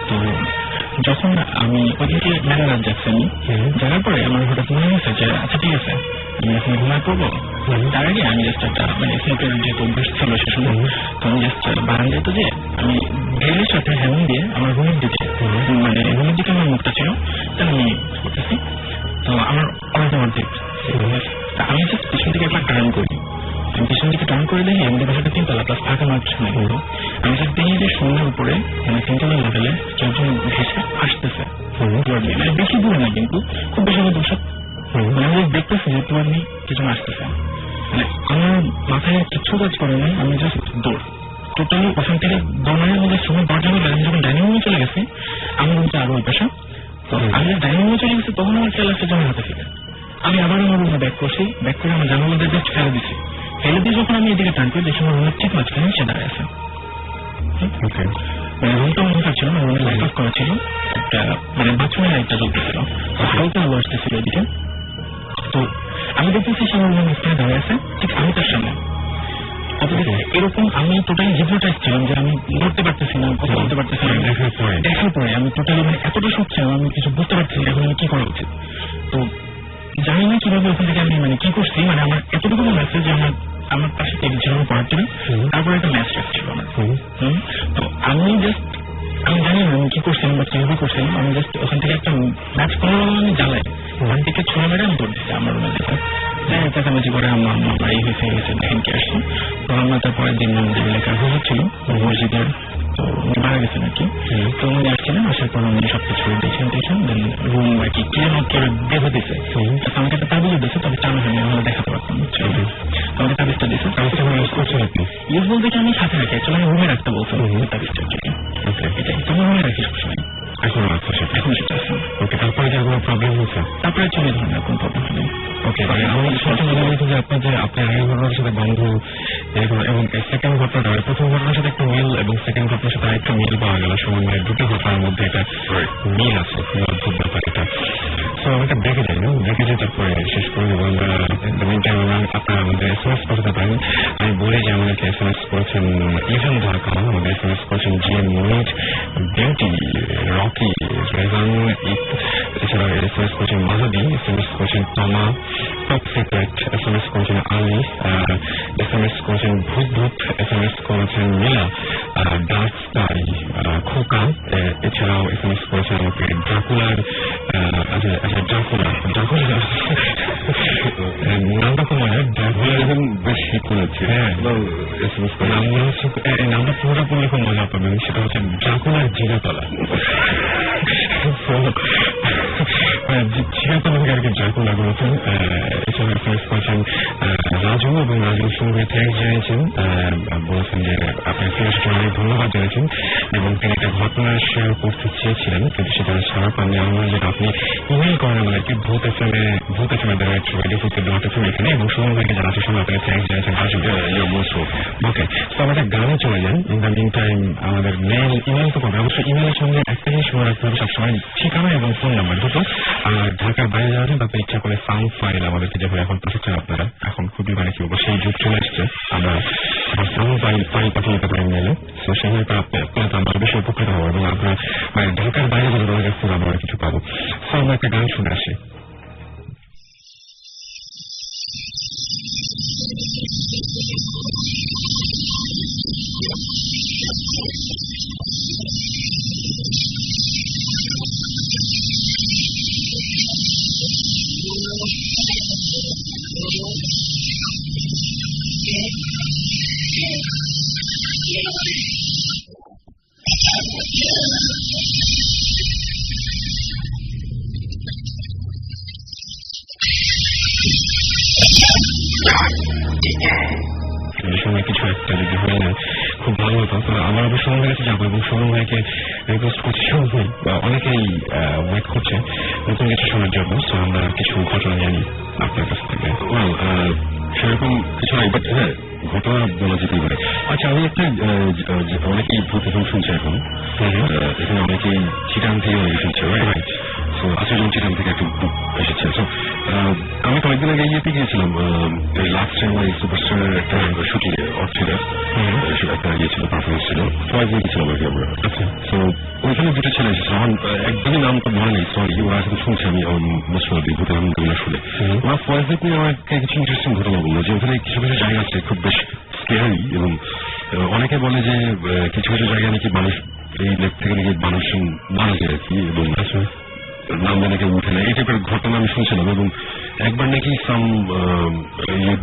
তো যখন আমি ওইদিকে মেলা রাত যাচ্ছি, আমি জানার পরে আমার হঠাৎ মনে হয়েছে যে আচ্ছা ঠিক আছে আমি এখন ঘুমায় পড়বো, তার আগে আমি জাস্ট একটা মানে সিম্পল যেহেতু অভ্যাস ছিল সে সময়, তো আমি জাস্ট বারান্দায় তো যে আমি গ্রিলের সাথে হ্যান্ড দিয়ে আমার রুমের দিকে মানে রুমের দিকে আমার মুখটা ছিল, তাহলে আমি করতেছি। তো আমার অর্ধেক আমি জাস্ট পিছন দিকে একটা টার্ন করি, আমি পিছন দিকে টার্ন করে দেখি আমাদের বাসাটা 3 তলা প্লাস ফাঁকা মাঠ সামনে পুরো। আমি জাস্ট দেখি যে শূন্যের উপরে মানে 3 তলা লেভেলে কেউজন ভেসে আসতেছে, মানে বেশি দূরে না কিন্তু খুব বেশি দূর, মানে আমি দেখতেছি যে তোমার কিছু আসতেছে, মানে আমার মাথায় কিছু কাজ করে নাই, আমি জাস্ট দৌড় টোটালি ওখান থেকে দৌড়ানোর মধ্যে সময় দরজা হয়ে আমি যখন ডাইনিং রুমে চলে গেছি, আমি বলছি আরো ওই পাশা। তো আমি ডাইনিং রুমে চলে গেছি তখন আমার খেয়াল আসছে যে আমার হাতে ফিরে, আমি আবার আমার রুমে ব্যাক করছি, ব্যাক করে আমার জানার মধ্যে জাস্ট ফেলে দিচ্ছি, ফেলে দিয়ে যখন আমি এদিকে টান করি দেখি আমার রুমের ঠিক মাঝখানে সে দাঁড়ায় আছে। মানে রুমটা অন্ধকার ছিল, রুমে লাইট অফ করা ছিল, একটা মানে বাথরুমের লাইটটা জ্বলতেছিল, হালকা আলো আসতেছিল এদিকে। তো আমি দেখতেছি সে আমার রুমের মাঝখানে দাঁড়িয়ে আছে, ঠিক আমি তার সামনে। এরকম আমি টোটালি হিপনোটাইজ ছিলাম যে আমি লড়তে পারতেছি না, কথা বলতে পারতেছি না। দেখার পরে আমি টোটালি মানে এতটা শখ ছিলাম, আমি কিছু বুঝতে পারছি না এখন আমি কি করা উচিত। তো জানি না কিভাবে ওখান থেকে আমি মানে কি করছি, মানে আমার এতটুকু মনে আছে যে আমার পাশে টেবিল ছিল, আমার পড়ার টেবিল, তারপরে একটা ম্যাচ ট্যাচ ছিল আমার। তো আমি জানি না আমি কি করছিলাম বা কিভাবে করছিলাম, আমি জাস্ট ওখান থেকে একটা ম্যাচ কোনো আমি জ্বালাই ওখান থেকে ছুঁড়ে মেরে আমি দৌড় দিচ্ছি আমার রুমে দেখে, চেঁচামেচি করে আমার এই হয়েছে দেখেন কি আসছি। তো আমরা তারপরের দিন আমাদের এলাকার হুজুর ছিল মসজিদের, তো উনি মারা গেছেন আর কি। তো উনি আসছিলেন, আসার পর উনি সবকিছু দেখেন দেন রুম আর কি ক্লিয়ার নোট করে বেঁধে দিচ্ছে, আমাকে একটা তাবিজও দিচ্ছে, তবে টানো হয়নি, আমরা দেখাতে পারতাম, আমাকে তাবিজটা দিচ্ছে। ইউজ বলতে কি আমি সাথে রাখি, অ্যাকচুয়ালি আমি রুমে রাখতে বলছিলাম তাবিজটা, এটাই তোমার রুমে রাখি সবসময়, এখন সেটা আছে। ওকে, তারপরে যে কোনো প্রবলেম হয়েছে? তারপরে চলে ধরনের কোনো প্রবলেম হয়নি। ওকে, আমাদের সবসময় মনে হয়েছে যে আপনার আগে ঘটনার সাথে বন্ধু এবং সেকেন্ড ঘটনাটা প্রথম ঘটনার সাথে একটা মিল এবং সেকেন্ড ঘটনার সাথে আরেকটা মিল পাওয়া গেল, সমন্বয়ে দুটো ঘটনার মধ্যে একটা মিল আছে, খুবই অদ্ভুত ব্যাপার এটা। তো আমরা একটা ব্রেকে যাই না, ব্রেকে যাই, তারপরে শেষ করে দেবো আমরা। আপনারা আমাদের SMS করতে পারেন, আমি বলি যে আমাদেরকে SMS করেছেন ইভেন ঢাকা, আমাদের SMS করেছেন জিএম মুনিট, বিউটি, রকি, কোচ রেজান, এছাড়া SMS করছেন মাহাদি, SMS করছেন তমা, টপ সিক্রেট, SMS করছেন আলী, SMS করছেন ভূত, SMS করেছেন মিলা, ডার্ক স্কাই, খোকা, এছাড়াও SMS করেছেন আমাকে ড্রাকুলার, ড্রাকুলা নামটা তো মনে হয় ড্রাকুলা এখন বেশ হিট করেছে। হ্যাঁ, SMS নামগুলো হচ্ছে নামটা পুরোটা পড়লে খুব মজা পাবেন, সেটা হচ্ছে ড্রাকুলার জিগাতলা। জিগাতলা থেকে আর কি ড্রাকুলা করেছেন। এছাড়া SMS করেছেন রাজু, এবং রাজুর সঙ্গে থ্যাঙ্কস জানিয়েছেন, বলেছেন যে আপনার ফিরেস্টকে অনেক ধন্যবাদ জানিয়েছেন এবং তিনি একটা ঘটনা শেয়ার করতে চেয়েছিলেন কিন্তু সেটা সারা পাননি। আমরা যেটা আপনি ইমেল করেন আমাদেরকে ভূত এফএমে এখানে, এবং সুমন ভাইকে জানাচ্ছি সময় আপনাকে থ্যাঙ্কস জানিয়েছেন রাজু। ওকে, তো আমাদের গানে চলে যান। ইন দ্য মিন টাইম আমাদের মেল ইমেল তো করবে, অবশ্যই ইমেলের সঙ্গে একটা জিনিস মনে রাখতে হবে সবসময়, ঠিকানা এবং ফোন নাম্বার দুটো। আর ঢাকার বাইরে যাওয়া যায় তারপরে ইচ্ছা করে সাউন্ড ফাইল আমাদেরকে যেভাবে এখন পাঠাচ্ছেন আপনারা, এখন খুবই মানে কি বলবো সেই যুগ চলে এসছে, আমরা সাউন্ড ফাইল পাঠিয়ে দিতে পারি মেলে। তো সেভাবে আপনারা আমরা বেশি উপকৃত হবো এবং আপনার মানে ঢাকার বাইরে যদি রয়ে যাচ্ছে আমরা কিছু পাবো। তো আমরা একটা গান শুনে আসি। কিছু একটা যদি হয়ে যায় খুব ভালো হতো। তো আমার অবশ্য সুমন ভাইয়ের কাছে যাবো এবং সুমন ভাইকে রিকোয়েস্ট করছি, সুমন ভাই অনেকেই ওয়েট করছে নতুন কিছু শোনার জন্য। তো আমরা কিছু ঘটনা জানি আপনার কাছ থেকে। সেরকম কিছু নাই, বাট হ্যাঁ ঘটনা বলা যেতেই পারে। আচ্ছা, আমি একটা অনেকেই ভূত এখন শুনছে, এখন এখানে অনেকেই চিটাং থেকে অনেকে শুনছে, রাইট? তো আচ্ছা, যখন চিটাং থেকে একটা বুক এসেছে। তো আমি কয়েকদিন আগে ইয়েতে গিয়েছিলাম, লাস্ট টাইম ওই সুপারস্টারের একটা শুটিং এ অস্ট্রেলিয়া একটা ইয়ে ছিল, পারফরমেন্স ছিল, ফয়েজ গিয়েছিলাম আর কি আমরা। আচ্ছা, তো ওইখানে দুটো ছেলে এসেছে, আমার একদমই নাম তো মনে নেই, সরি, ওরা এখন শুনছে আমি মুসলাদি ভূত এখন বলে শুনে। ওরা ফয়েজদের নিয়ে আমাকে কিছু ইন্টারেস্টিং ঘটনা বললো যে ওখানে কিছু কিছু জায়গা আছে খুব বেশ স্কেয়ারি, এবং অনেকে বলে যে কিছু কিছু জায়গায় নাকি মানুষ এই লেক থেকে নাকি মানুষ মারা যায় আর কি, এবং নাম নাকি উঠে না, এই টাইপের ঘটনা আমি শুনছিলাম। এবং একবার নাকি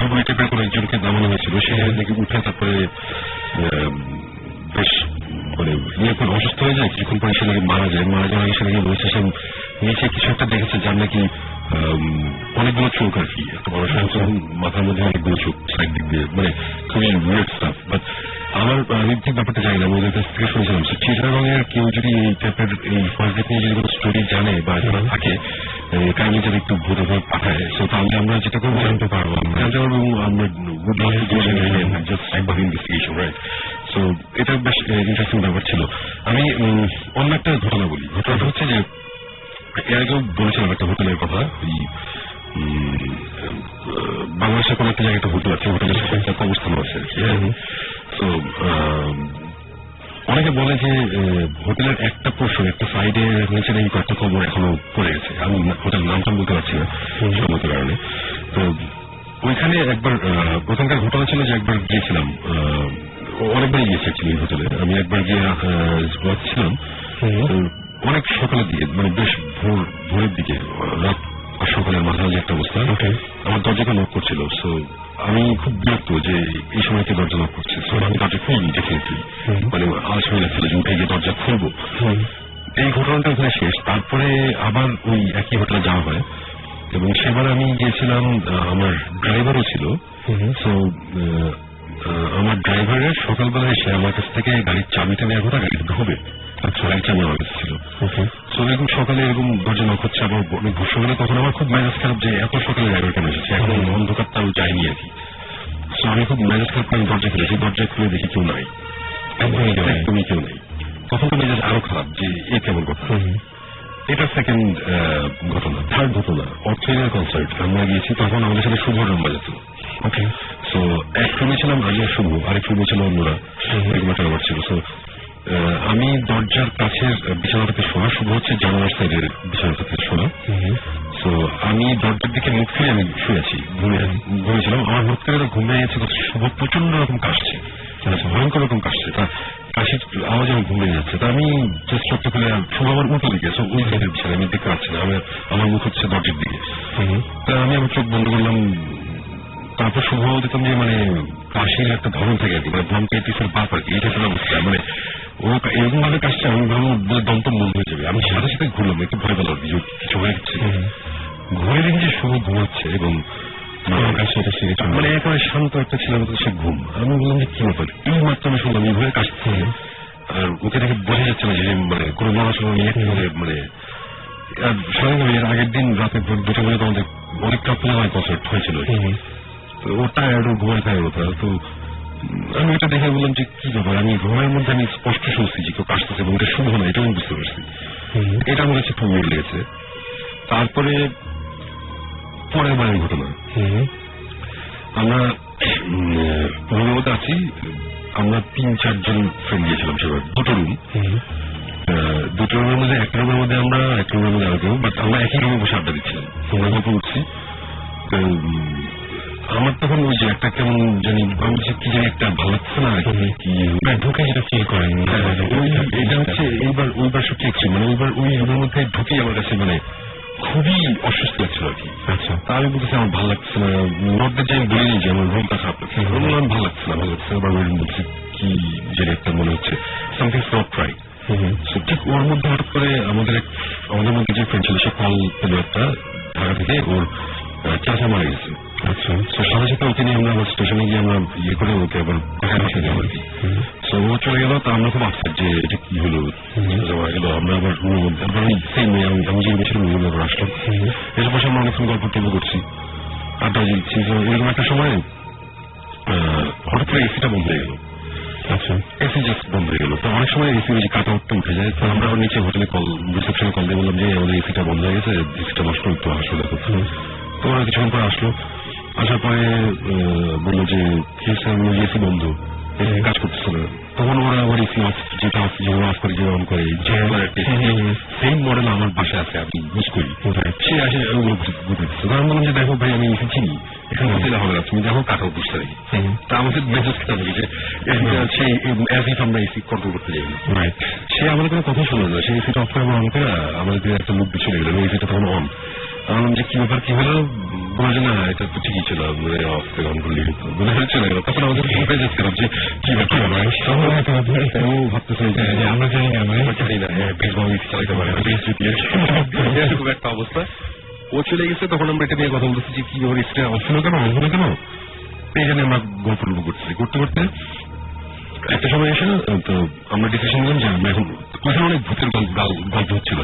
দুবই টাইপের কোন একজনকে নামানো হয়েছিল, সে নাকি উঠে তারপরে বেশ মানে নিয়ে অসুস্থ হয়ে যায়, কিছুক্ষণ পরে সে নাকি মারা যায়। মারা যাওয়ার আগে সে নাকি বলছে সে নিচে কিছু একটা দেখেছে যার নাকি অনেকগুলো চোখ আর কি, একটা বড় সমস্যা, মাথার মধ্যে অনেকগুলো চোখ সাইড দিক দিয়ে, মানে খুবই উইয়ার্ড স্টাফ। বাট আমি ঠিক ব্যাপারটা জানি না, ওদের কাছ থেকে শুনেছিলাম। চিটাগংয়ের কেউ যদি এই টাইপের এই ফার্স্ট ডেট নিয়ে যদি কোনো স্টোরি জানে বা যারা থাকে, কাইন্ডলি যদি একটু ঘুরে ঘুরে পাঠায়, তাহলে আমরা যেটা করবো জানতে পারবো, আমরা জাস্ট একবার ইনভেস্টিগেশন, রাইট? সো এটা বেশ ইন্টারেস্টিং ব্যাপার ছিল। আমি অন্য একটা ঘটনা বলি। ঘটনাটা হচ্ছে যে এর আগেও বলেছিলাম একটা হোটেলের কথা, ওই বাংলাদেশের কোন একটা জায়গায় একটা হোটেল আছে, হোটেলের সাথে একটা অবস্থান আছে আর কি। তো অনেকে বলে যে হোটেলের একটা পোর্শন, একটা সাইডে নিচে নাকি কয়েকটা খবর এখনো পড়ে গেছে। আমি হোটেলের নামটা বলতে পারছি না সম্মত কারণে। তো ওইখানে একবার প্রথমকার ঘটনা ছিল যে একবার গিয়েছিলাম, অনেকবারই গিয়েছি অ্যাকচুয়ালি হোটেলে। আমি একবার গিয়ে ছিলাম অনেক সকালের দিকে, মানে বেশ ভোরের দিকে, রাত আর সকালের মাঝামাঝি একটা অবস্থা। আমার দরজাটা নক করছিল। সো আমি খুব বিরক্ত যে এই সময়তে দরজা নক করছে। সো আমি দরজা খুলিনি ডেফিনেটলি, মানে আলস হয়ে লাগছিল যে উঠে গিয়ে দরজা খুলবো। এই ঘটনাটা ওখানে শেষ। তারপরে আবার ওই একই হোটেলে যাওয়া হয় এবং সেবার আমি গিয়েছিলাম, আমার ড্রাইভারও ছিল। সো আমার ড্রাইভারের সকালবেলা এসে আমার কাছ থেকে গাড়ির চাবিটা নেওয়ার কথা, গাড়িটা ঢোবে, গাড়ির চাবি আমার কাছে ছিল। সো এরকম সকালে এরকম দরজা নক হচ্ছে, আবার অনেক ঘুষো হলে তখন আমার খুব মেজাজ খারাপ যে এত সকালে ড্রাইভার কেন এসেছে, এখন অন্ধকার তাও যায়নি আর কি। সো আমি খুব মেজাজ খারাপ করে দরজা খুলেছি, দরজা খুলে দেখি কেউ নাই, একদমই কেউ নেই। তখন তো মেজাজ আরো খারাপ যে এ কেমন কথা। এটা সেকেন্ড ঘটনা। থার্ড ঘটনা, অস্ট্রেলিয়ার কনসার্ট আমরা গিয়েছি, তখন আমাদের সাথে শুভ রম্বা যেত। ওকে, সো এক রুমে ছিলাম আমি আর শুভ, আরেক রুমে ছিল অন্যরা, এরকম একটা ব্যাপার ছিল। সো আমি দরজার কাছের বিছানাটাতে শোয়া, শুভ হচ্ছে জানালার সাইডের বিছানাটাতে শোয়া। তো আমি দরজার দিকে মুখ ফিরে আমি শুয়েছি, ঘুমিয়েছিলাম। আমার হঠাৎ করে ঘুমিয়ে গেছে, শুভ প্রচন্ড রকম কাশছে, ভয়ঙ্কর রকম কাশছে, তা কাশির আওয়াজ আমি ঘুমিয়ে যাচ্ছে। তা আমি জাস্ট চোখটা খুলে, শুভ আমার উল্টো দিকে, ওই সাইডের বিছানা, আমি দেখতে পাচ্ছি না, আমার মুখ হচ্ছে দরজার দিকে। তা আমি আমার চোখ বন্ধ করলাম। তারপর শুভ দেখলাম যে মানে কাশির একটা ধরন থাকে আর কি, মানে ব্রঙ্কাইটিসের বাপ আর কি, এটা ছিল অবস্থা। মানে ও এরকম ভাবে কাশছে, আমি ভাবলাম দমটম বন্ধ হয়ে যাবে। আমি সাথে সাথে ঘুরলাম, একটু ভয় পেলাম কিছু হয়ে যাচ্ছে। ঘুরে দেখি যে শুভ ঘুমাচ্ছে এবং মানে একেবারে শান্ত একটা ছিল সে ঘুম। আমি বললাম যে কি ব্যাপার, এই মাত্র আমি শুনলাম এইভাবে কাশছে, আর ওকে দেখে বোঝা যাচ্ছে না যে মানে কোনো নড়াচড়া নিয়ে মানে স্বাভাবিক। এর আগের দিন রাতে 2টা বাজে তো আমাদের অনেকটা প্লেয়ার কনসার্ট হয়েছিল, ওটা একটু ঘুমায় খায় ওটা। তো আমি এটা দেখে বললাম যে কি ব্যাপার, আমি ঘুমের মধ্যে আমি স্পষ্ট শুনছি যে কেউ কাশতেছে এবং এটা শুভ না, এটা আমি বুঝতে পারছি। এটা আমার কাছে খুব মিল লেগেছে। তারপরে পরের বারের ঘটনা, আমরা রুমের মধ্যে আছি, আমরা 3-4 জন ফ্রেন্ড গিয়েছিলাম সেবার, 2টো রুম। 2টো রুমের মধ্যে একটা রুমের মধ্যে আমরা, একটা রুমের মধ্যে আরেক রুম, বাট আমরা একই রুমে বসে আড্ডা দিচ্ছিলাম, তোমরা গল্প করছি। আমার তখন ওই যে একটা কেমন জানি কি জানি একটা ভালো লাগছে না, ঢুকে যেটা ফিল করেন, এটা হচ্ছে ওইবার সত্যি একটু মানে ওইবার ওই রুমের মধ্যে ঢুকেই আমার কাছে মানে খুবই অসুস্থ লাগছিল আর কি। আচ্ছা, তা আমি বলতেছি আমার ভালো লাগছে না, নর্দের যে আমি বলিনি যে আমার রুমটা খারাপ লাগছে, আমার ভালো লাগছে না, আবার ওই রুম বলছি কি জানি একটা মনে হচ্ছে সামথিং নট রাইট। ঠিক ওর মধ্যে হঠাৎ করে আমাদের মধ্যে যে ফ্রেন্ড ছিল সে কল পেলো একটা ঢাকা থেকে, ওর চাচা মারা গেছে। আচ্ছা, সাথে সাথে ওকে নিয়ে আমরা আবার স্টেশনে গিয়ে আমরা ইয়ে করে ওকে আবার কথা বসে যাবো আর কি। তো ও চলে গেল, তা আমরা খুব আপসেট যে এটা কি হলো, মারা গেল। আমরা আবার রুমের মধ্যে আবার আমি যে গেছিলাম রুমে আবার আসলাম, এর পাশে আমরা অনেকক্ষণ গল্প টল্প করছি, আড্ডা দিচ্ছি। তো এরকম একটা সময় হঠাৎ করে এসিটা বন্ধ হয়ে গেল। আচ্ছা, এসি জাস্ট বন্ধ হয়ে গেল। তো অনেক সময় এসি ওই যে কাট আউটটা উঠে যায়। তো আমরা নিচে হোটেলে রিসেপশনে কল দিয়ে বললাম যে আমাদের এসিটা বন্ধ হয়ে গেছে, এসিটা নষ্ট একটু আসলে দেখো। তো ওরা কিছুক্ষণ পরে আসলো, আসার পরে বললো যে এসি বন্ধ, কাজ করতেছে না। তখন ওরা আবার এসি যেটা অফ করে যে অন করে সেম মডেল আমার বাসায় আছে, আমি ইউজ করি, সে আসে ওগুলো ঘুরতেছে। আমি বললাম যে দেখো ভাই আমি এসি চিনি, এখানে হোটেলে হবে না, তুমি দেখো কাটাও বুঝতে পারি। তা আমাদের মেসেজ খেতে হবে যে আমরা এসি কন্ট্রোল করতে যাই না। সে আমাদের কোনো কথা শুনলো না, সে এসিটা অফ করে আমাকে আমাদের একটা লোক চলে গেল, এসিটা তখন অন। বললাম যে কি ব্যাপার, কি হলো, বলছে না এটা তো ঠিকই ছিল, অফ করে অন করলে চলে গেল। তখন আমাদের ভেবে যাচ্ছিলাম যে কি ব্যাপার, ভাবতেছে যে আমরা জানি না, জানি না বেশ ভালো চালাইতে পারে এরকম একটা অবস্থা। ও চলে গেছে, তখন আমরা এটা নিয়ে কথা বলতেছি যে কি ব্যাপার, এসিটা অফ হলো কেন, অন হলো কেন, এই জন্য আমরা গল্প করতেছি। করতে করতে একটা সময় এসে তো আমরা ডিসিশন নিলাম যে আমরা এখন ওখানে অনেক ভূতের গল্প হচ্ছিল,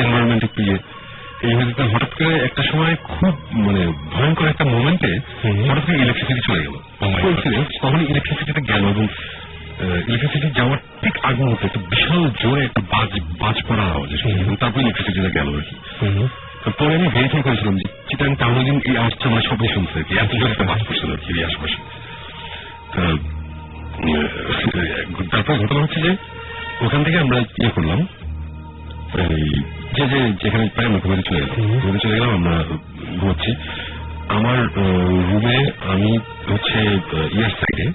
এনভায়রনমেন্ট একটু এই হয়েছে। হঠাৎ করে একটা সময় খুব মানে ভয়ঙ্কর একটা মোমেন্টে হঠাৎ করে ইলেকট্রিসিটি চলে গেল। তখন ইলেকট্রিসিটিটা গেল এবং ইলেকট্রিসিটি যাওয়ার ঠিক আগ মুহূর্তে একটা বিশাল জোরে একটা বাজ পড়ার আওয়াজ, তারপর ইলেকট্রিসিটিটা গেল আর কি। পরে আমি ভেরিফাই করেছিলাম যে চিটাং টাউনে দিন এই আওয়াজটা আমরা সবাই শুনছে আর কি, এত জোরে একটা বাজ পড়ছিল আর কি এই আশপাশে। তারপর ঘটনা হচ্ছে যে ওখান থেকে আমরা ইয়ে করলাম, যেখানে প্রায় আমরা ঘুমাতে চলে গেলাম, আমরা ঘুমাচ্ছি। আমার রুমে আমি হচ্ছে ইয়ার সাইডে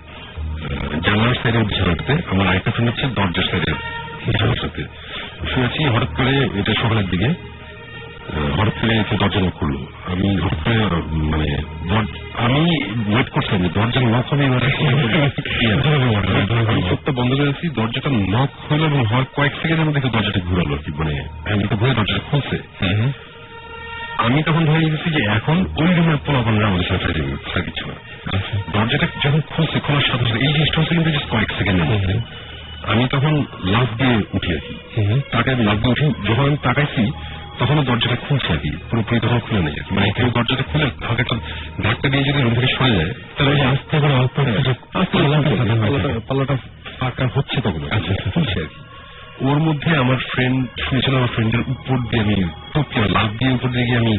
জানালার সাইডের বিছানাটাতে, আমার আরেকটা ফ্রেন্ড হচ্ছে দরজার সাইডের বিছানার সাথে শুয়েছি। হঠাৎ করে এটা সকালের দিকে হঠাৎ করে দরজা নক করলো। আমি হঠাৎ করে মানে আমি ওয়েট করছিলাম যে দরজা নক হবে, চোখটা বন্ধ করে আছি, দরজাটা নক হলো এবং হওয়ার কয়েক সেকেন্ডের মধ্যে দরজাটা ঘুরালো আর কি, মানে আমি তো ঘুরে দরজাটা খুলছে। আমি তখন ধরে গেছি যে এখন ওই রুমের পোলাপানরা আমাদের সাথে কিছু না। দরজাটা যখন খুলছে, খোলার সাথে সাথে এই জিনিসটা হচ্ছে কিন্তু কয়েক সেকেন্ডের মধ্যে আমি তখন লাফ দিয়ে উঠি আর কি। তাকে আমি লাফ দিয়ে উঠি, যখন আমি তাকাইছি তখনও দরজাটা খুলছে আর কি, পুরোপুরি তখন খুলে নেই আর কি। মানে কেউ দরজাটা খুলে আমাকে একটা ধাক্কা দিয়ে যদি রুম থেকে সরে যায় তাহলে আস্তে করে অল্প পাল্লাটা ফাঁকা হচ্ছে তখন খুলছে আর কি। ওর মধ্যে আমার ফ্রেন্ড শুয়েছিল, আমার ফ্রেন্ডের উপর দিয়ে আমি লাফ দিয়ে উপর দিয়ে গিয়ে আমি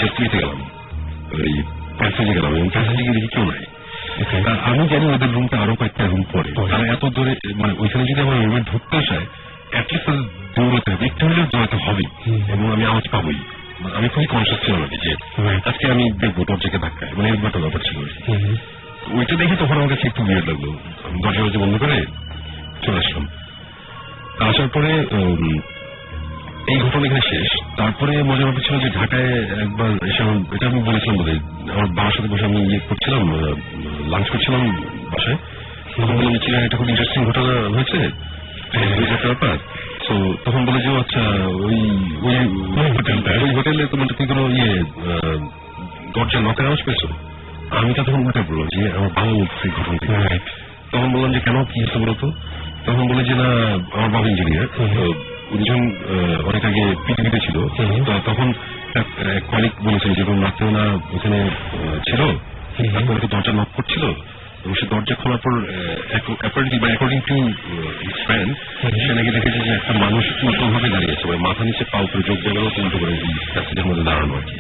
জাস্ট ইয়েতে গেলাম, ওই প্যাসেজে গেলাম এবং প্যাসেজে গিয়ে দেখি কেউ নাই। আমি জানি ওদের রুমটা আরো কয়েকটা রুম পরে, তারা এত দূরে মানে ওইখানে যদি আমার রুমে ঢুকতে চায় অ্যাটলিস্ট দৌড়াতে হবে, একটু হলেও দৌড়াতে হবে এবং আমি আওয়াজ পাবোই। আমি খুবই কনসিয়াস ছিলাম আর কি যে আজকে আমি দেখবো দরজাকে ধাক্কায়, মানে এরকম একটা ব্যাপার ছিল। ওইটা দেখে তখন আমার কাছে একটু বিরড লাগলো, দরজা বন্ধ করে চলে আসলাম। আসার পরে এই ঘটনা এখানে শেষ। তারপরে মজার ব্যাপার ছিল যে ঢাকায় একবার এসে এটা আমি বলেছিলাম বোধহয়, আমার বাবার সাথে বসে আমি ইয়ে করছিলাম, লাঞ্চ করছিলাম বাসায়, তখন বললাম চিরাং একটা খুব ইন্টারেস্টিং ঘটনা হয়েছে একটা ব্যাপার। তো তখন বলে যে আচ্ছা ওই হোটেলে তোমার কি কোনো ইয়ে দরজা নকের আওয়াজ পেয়েছো? আমি তো তখন উল্টে বললাম যে আমার বাবা বলছে ঘটনাটি। তখন বললাম যে কেন, কি হচ্ছে বলতো? তখন বলে যে না আমার বাবা ইঞ্জিনিয়ার, উনি যখন অনেক আগে পৃথিবীতে ছিল তখন কলিগ বলেছিল যে রাত্রে না ওখানে ছিল, তারপরে দরজা নক করছিল এবং সে দরজা খোলার পর অ্যাকর্ডিং টু ফ্রেন্ড সে নাকি দেখেছে যে একটা মানুষ উল্টোভাবে দাঁড়িয়েছে, মানে মাথা নিচে পা উপরে যোগ জায়গাও উল্টো করে প্যাসেজের মধ্যে দাঁড়ানো আর কি।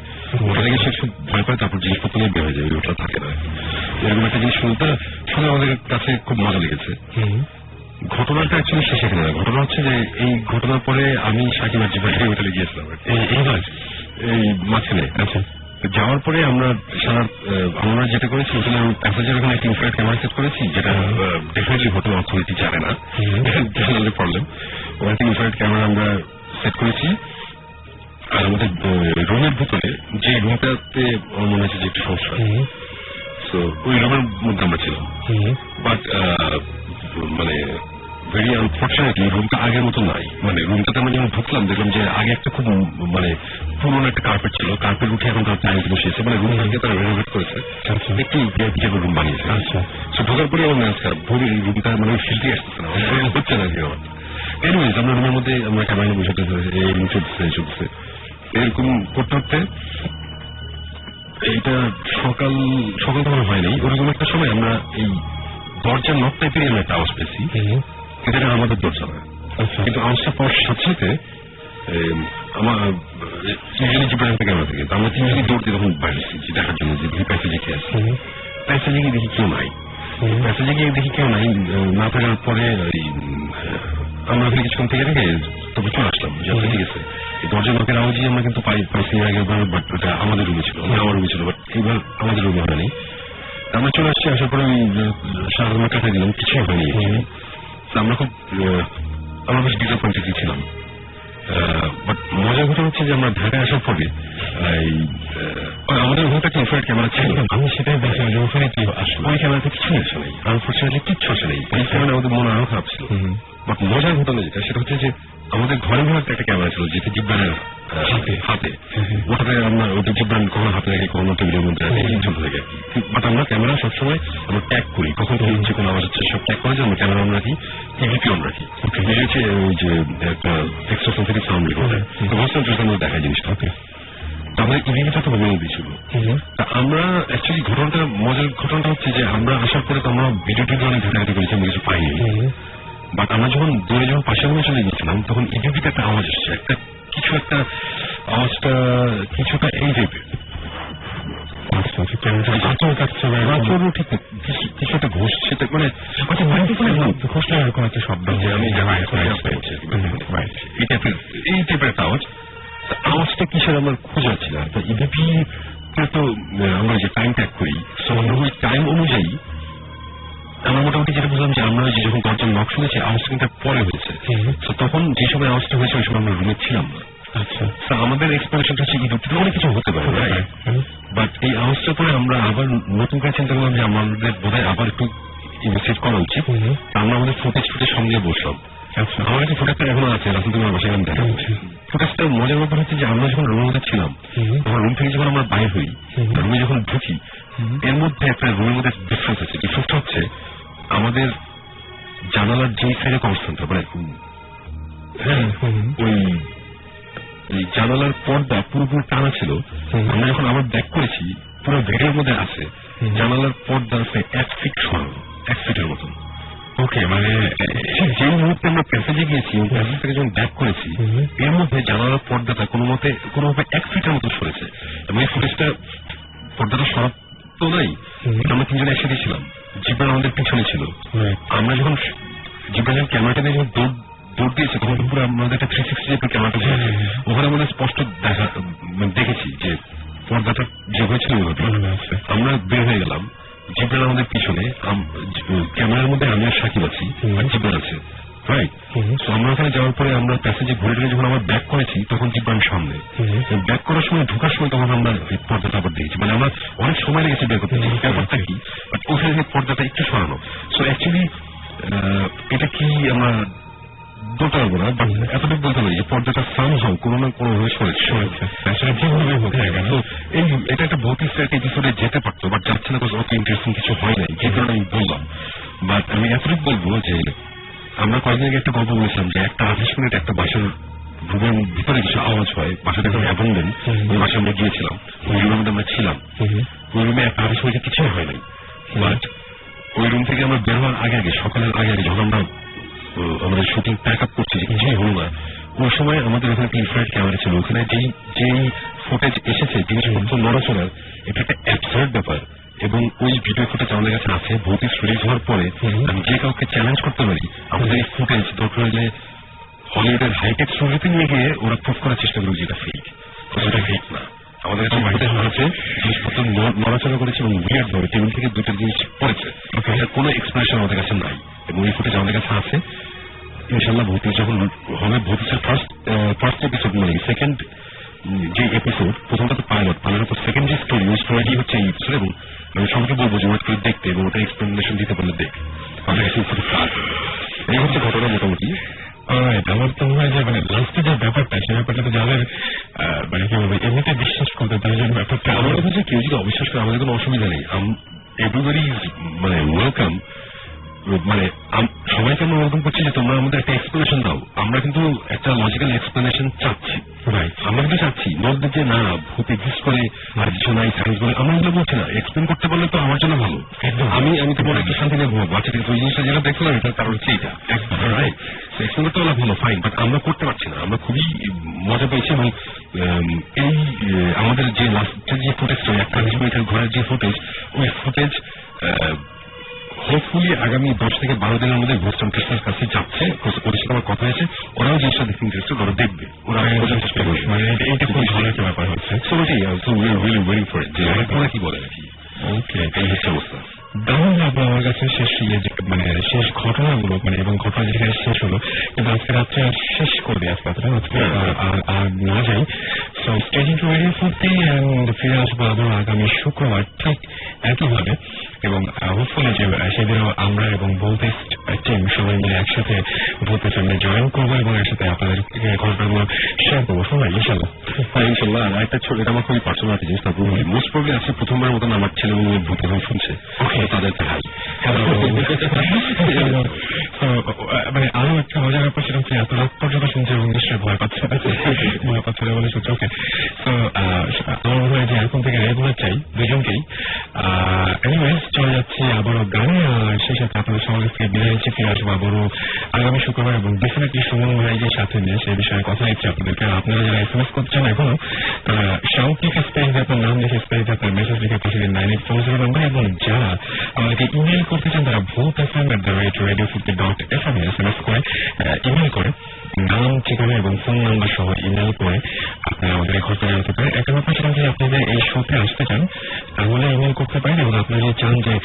ওটা দেখে সে খুব ভয় পায়, তারপর জিনিসপত্র নিয়ে বের হয়ে যায়, ওটা থাকে না। এরকম একটা জিনিস শুনে আমাদের কাছে খুব মজা লেগেছে। ঘটনাটা অ্যাকচুয়ালি শেষ এখানে না, ঘটনা হচ্ছে যে এই ঘটনার পরে আমি সাকিব আর জিবাই হোটেলে গিয়েছিলাম এই মাঝখানে। আচ্ছা, যাওয়ার পরে আমরা আমরা যেটা করেছি হোটেলের প্যাসেজের ওখানে একটা ইনফ্রারেড ক্যামেরা সেট করেছি, যেটা ডেফিনেটলি হোটেল অথরিটি জানে না, প্রবলেম। ওখানে ইনফ্রারেড ক্যামেরা আমরা সেট করেছি। আর আমাদের রুমের ভিতরে যে রুমটাতে আমার মনে হচ্ছে যে একটু সমস্যা, তো ওই রুমের মধ্যে আমরা ছিলাম। বাট মানে ভেরি আনফর্চুনেটলি রুমটা আগের মতো নাই, মানে রুমটাতে আমরা যখন ঢুকলাম দেখলাম যে আগে একটা খুব মানে পুরোনো একটা কার্পেট ছিল, কার্পেট উঠে এখন তারা টাইলস বসিয়েছে, মানে রুমটাকে তারা রেনোভেট করেছে, একটু ভিআইপি রুম বানিয়েছে। আচ্ছা, তো ঢোকার পরে আমার মেজাজ খারাপ, ভোরে রুমটা মানে ফিল্টি আসতেছে না, হচ্ছে না কি আমার। এনিওয়েজ আমরা রুমের মধ্যে আমরা ক্যামেরা বসাতে এই রুম চলতেছে এরকম করতে করতে এইটা সকাল তখন হয়নি, ওরকম একটা সময় আমরা এই দরজার নক টাইপেরই আমরা একটা আওয়াজ পেয়েছি, কিন্তু এটা আমাদের দরজা না। কিন্তু আওয়াজটা পাওয়ার সাথে সাথে আমার জিব্রাইল ক্যামেরা থেকে আমরা তিনজনই দৌড়তে তখন বাইরেছি দেখার জন্য যে প্যাসেজে কে আছে। প্যাসেজে গিয়ে দেখি কেউ নাই, না থাকার পরে আমরা ওখানে কিছুক্ষণ থেকে তবে চলে আসলাম যে ঠিক আছে এই দরজা নকের আওয়াজই আমরা কিন্তু পাইছি আগে, বাট ওটা আমাদের রুমে ছিল, আমার রুমে ছিল, বাট এবার আমাদের রুমে হয়নি। আমরা চলে আসছি, আসার পরে আমি সারা কাটাই দিলাম, কিছুই হয়নি। আমরা বেশ ডিসঅ্যাপয়েন্টেড ছিলাম। বাট মজার ঘটনা হচ্ছে যে আমরা ঢাকায় আসার পরে আমাদের ওখানে একটা ইনফ্রারেড ক্যামেরা ছিল, আমি সেটাই বলছিলাম যে ওখানে কি আসলে ওই ক্যামেরাতে কিছুই আসে নাই, আনফর্চুনেটলি কিচ্ছু আসে নাই। এই ক্যামেরা আমাদের মনে আরো খারাপ ছিল। বাট মজার ঘটনা যেটা সেটা হচ্ছে যে আমাদের ঘরে একটা ক্যামেরা ছিল যেটা জিব্রানের হাতে, ওটাতে আমরা ওটা জিব্রান কখনো হাতে রাখি, কখনো টেবিলের মধ্যে রাখি, চলতে থাকে। বাট আমরা ক্যামেরা সবসময় আমরা ট্যাগ করি, কখন যে কোনো আওয়াজ হচ্ছে সব ট্যাগ করে যে আমরা ক্যামেরা অন রাখি, ইভিপি অন রাখি, হচ্ছে ওই যে একটা এক্সট্রা সেন্সিটিভ সাউন্ড রেকর্ডার, তো আমরা দেখায় জিনিসটা। আমাদের ইভিপিটা তো রুমের মধ্যে ছিল। তা আমরা অ্যাকচুয়ালি মজার ঘটনাটা হচ্ছে যে আমরা আসার পরে তো আমরা ভিডিও টিডিও অনেক ঘাটাঘাটি করেছি, আমি কিছু পাইনি। বাট আমরা যখন দৌড়ে পাশের রুমে চলে গেছিলাম তখন ইভিপিতে একটা আওয়াজ আসছে, একটা আওয়াজটা কিছুটা এই টাইপের, কিছু একটা ঘষছে, মানে ঘষলে এরকম একটা শব্দ, যে আমি এই টাইপের একটা আওয়াজ। আওয়াজটা কিসের আমরা খুঁজে পাচ্ছি না। তো ইভিপি তো আমরা যে টাইম ট্যাগ করি, আমরা ওই টাইম অনুযায়ী আমরা মোটামুটি যেটা বুঝলাম যে আমরা যে যখন দরজার নক শুনেছি আওয়াজটা কিন্তু পরে হয়েছে, তো তখন যে সময় আওয়াজটা হয়েছে ওই সময় আমরা রুমে ছিলাম না। আচ্ছা, আমাদের এক্সপ্লেনেশনটা হচ্ছে ইভিপি অনেক কিছু হতে পারে, বাট এই আওয়াজটা পরে আমরা আবার নতুন করে চিন্তা করলাম যে আমাদের বোধহয় আবার একটু ইনভেস্টিগেট করা উচিত। আমরা আমাদের ফুটেজ সঙ্গে বসলাম। আমার কাছে ফুটেজটা এখনো আছে, রাসেল তোমার বাসায় আমি দেখা হচ্ছে ফুটেজটা। মজার ব্যাপার হচ্ছে যে আমরা যখন রুমের মধ্যে ছিলাম, তখন রুম থেকে যখন আমরা বাইর হই, রুমে যখন ঢুকি, এর মধ্যে একটা রুমের মধ্যে ডিফারেন্স আছে। ডিফারেন্সটা হচ্ছে আমাদের জানালার যে সাইডে কনস্ট্যান্ট, মানে ওই জানালার পর্দা পুরোপুরি টানা ছিল। আমরা যখন আবার ব্যাক করেছি পুরো ভিডিওর মধ্যে আছে জানালার পর্দা আছে 1 ফিট সরানো, 1 ফিটের মতন। ওকে, মানে যে মুহূর্তে আমরা প্যাসেজে গিয়েছি, প্যাসেজ থেকে যখন ব্যাক করেছি, এর মধ্যে জানালার পর্দাটা কোনোভাবে 1 ফিটের মতো সরেছে। এবং এই ফুটেজটা পর্দাটা সরাত তো নাই, আমরা তিনজনে একসাথে ছিলাম। ক্যামেরাটা দিয়ে যখন দৌড় দিয়েছে তখন পুরো আমাদের একটা 360 যে ক্যামেরাটা ছিল ওখানে আমাদের স্পষ্ট দেখেছি যে পর্দাটা যে হয়েছিল আমরা বের হয়ে গেলাম জিব্রান আমাদের পিছনে ক্যামেরার মধ্যে আমি আর সাকিব আছি আর জিব্রান আছে রাইট। তো আমরা ওখানে যাওয়ার পরে আমরা প্যাসেজে ঘুরে যখন আমরা ব্যাক করেছি তখন জিব্রান সামনে ব্যাক করার সময় ঢোকার সময় তখন আমরা পর্দাটা আবার দেখেছি মানে আমরা অনেক সময় লেগেছে বের করতে ব্যাপারটা কি বাট ওখানে পর্দাটা একটু সরানো। সো অ্যাকচুয়ালি এটা কি আমরা বলতে পারবো না বাট এতটুকু বলতে পারি যে পর্দাটা সামহাও কোনো না কোনো ভাবে সরেছে এটা একটা ভৌতিক এপিসোডে যেতে পারতো বাট যাচ্ছে না অত ইন্টারেস্টিং কিছু হয় নাই যে কারণে আমি বললাম। বাট আমি এতটুকু বলবো যে আমরা কয়েকদিন আগে একটা গল্প বলেছিলাম যে একটা 28 মিনিট একটা বাসার রুমের ভিতরে কিছু আওয়াজ হয় বাসাটা একটা অ্যাবন্ডেন্ট ওই বাসায় আমরা গিয়েছিলাম ওই রুমের মধ্যে আমরা ছিলাম ওই রুমে একটা 28 মিনিটে কিছুই হয় নাই বাট ওই রুম থেকে আমরা বের হওয়ার আগে সকালের আগে যখন আমরা আমাদের শুটিং প্যাক আপ করছি যে কিছুই হলো না ওই সময় আমাদের ওখানে ইনফ্রারেড ক্যামেরা ছিল ওখানে যেই ফুটেজ এসেছে জিনিসপত্র নড়াচড়ার এটা একটা অ্যাবসার্ড ব্যাপার এবং ওই ভিডিও ফুটেজ আমাদের কাছে আছে ভৌতিক রিলিজ হওয়ার পরে আমি যে কাউকে চ্যালেঞ্জ করতে পারি আমাদের এই ফুটেজ দরকার হলে হলিউডের হাইটেক স্টুডিওতে নিয়ে গিয়ে ওরা প্রুফ করার চেষ্টা করবে যেটা ফেক সেটা ফেক না আমাদের কাছে ফুটেজ আছে জিনিসপত্র নড়াচড়া করেছে এবং উইয়ার্ড ভাবে টেবিল থেকে দুটো জিনিস পড়েছে কোনো এক্সপ্রেশন আমাদের কাছে নাই এবং ওই ফুটেজ আমাদের কাছে আছে ইনশাল্লাহ ভৌতিক যখন হবে ভৌতিকের ফার্স্ট এপিসোড মানে সেকেন্ড যে এপিসোড প্রথমটা তো পাইলট পর সেকেন্ড যে স্টোরি ওই স্টোরিটি হচ্ছে এই এপিসোড এবং আমি সবাইকে বলবো যে ওয়েট করে দেখতে এবং ওটা এক্সপ্লেনেশন দিতে পারলে দেখ আমাদের কাছে এই হচ্ছে ঘটনা মোটামুটি। আমার তো মনে হয় যে মানে লাস্টে যে ব্যাপারটা সেই ব্যাপারটা তো যাদের মানে কি বলবো এমনিতে বিশ্বাস করতে তাদের জন্য ব্যাপারটা আমার কথা হচ্ছে কেউ যদি অবিশ্বাস করে আমাদের কোনো অসুবিধা নেই এভরিবডি মানে ওয়েলকাম মানে সবাইকে আমরা ওরকম করছি যে তোমরা আমাদের একটা এক্সপ্লেনেশন দাও আমরা কিন্তু একটা লজিক্যাল এক্সপ্লেনেশন চাচ্ছি আমরা কিন্তু চাচ্ছি নট যে না ভূত এক্সিস্ট করে আর কিছু নাই সায়েন্স বলে আমরা এগুলো বলছি না এক্সপ্লেন করতে পারলে তো আমার জন্য ভালো আমি তোমার একটা শান্তি নেবো বাচ্চাদের ওই জিনিসটা যেটা দেখলাম এটার কারণ হচ্ছে এটা রাইট এক্সপ্লেন করতে পারলে ভালো ফাইন বাট আমরা করতে পারছি না আমরা খুবই মজা পেয়েছি এবং এই আমাদের যে লাস্টের যে ফুটেজটা একটা মিনিটের ঘরের যে ফুটেজ ওই ফুটেজ হোপফুলি আগামী 10 থেকে 12 দিনের মধ্যে বোস্টন কৃষ্ণের কাছে যাচ্ছে ওদের সাথে আমার কথা হয়েছে ওরাও জিনিসটা দেখতে ইন্টারেস্টেড ওরা দেখবে ওরা বোঝার চেষ্টা করবে মানে এটা খুব ভালো একটা ব্যাপার হচ্ছে সো ওটাই ওয়েটিং ফর ইট যে ওরা কি বলে নাকি ওকে এই হচ্ছে অবস্থা দারুণ লাগলো আমার কাছে শেষ মানে শেষ ঘটনাগুলো মানে এবং ঘটনা যেখানে শেষ হলো কিন্তু আজকে রাত্রে শেষ করবে আজকে আর না যাই সো স্টেজিং টু রেডিও ফুটতে ফিরে আসবো আবার আগামী শুক্রবার ঠিক একইভাবে এবং হোপফুলি যে সেদিনও আমরা এবং ভৌতিস্ট টিম সবাই মিলে একসাথে ভৌতিক সামনে জয়েন করবো এবং একসাথে আপনাদের ঘটনাগুলো শেয়ার করবো সবাই ইনশাল্লাহ ইনশাল্লাহ আর একটা ছোট এটা আমার খুবই পার্সোনাল জিনিস তারপর মোস্ট প্রবলি আছে প্রথমবার মতন আমার ছেলে মেয়ে ভূত এখন শুনছে তাদেরকে হাই মানে আরো একটা মজার ব্যাপার সেটা হচ্ছে এত রাত পর্যন্ত শুনছে এবং নিশ্চয়ই ভয় পাচ্ছে না বলে শুনছে ওকে তো আমার মনে হয় যে এখন থেকে রেগুলার চাই দুজনকেই এনিওয়েজ চলে যাচ্ছি আবারও গানে আর সেই সাথে আপনাদের সমাজ থেকে বিদায় নিচ্ছে ফিরে আসবো আবারও আগামী শুক্রবার এবং ডেফিনেটলি সুমন ভাইকে সাথে নিয়ে সেই বিষয়ে কথা দিচ্ছি আপনাদেরকে আপনারা যারা SMS করতে চান এখনো তারা সাউন্ড স্পেস আপনার নাম লিখে স্পেস আপনার মেসেজ লিখে পাঠিয়ে দিন 9840 নাম্বার এবং যারা আমাদেরকে ইমেল করতে চান তারা vootfm@radiofutti.fm SMS করে ইমেল করে নাম ঠিকানা এবং ফোন নাম্বার সহ ইমেল করে আপনারা আমাদের ঘটনা জানতে পারেন একটা ব্যাপার সেটা যদি আপনাদের এই শোতে আসতে চান তাহলে ইমেল করতে পারেন এবং আপনারা যদি চান যে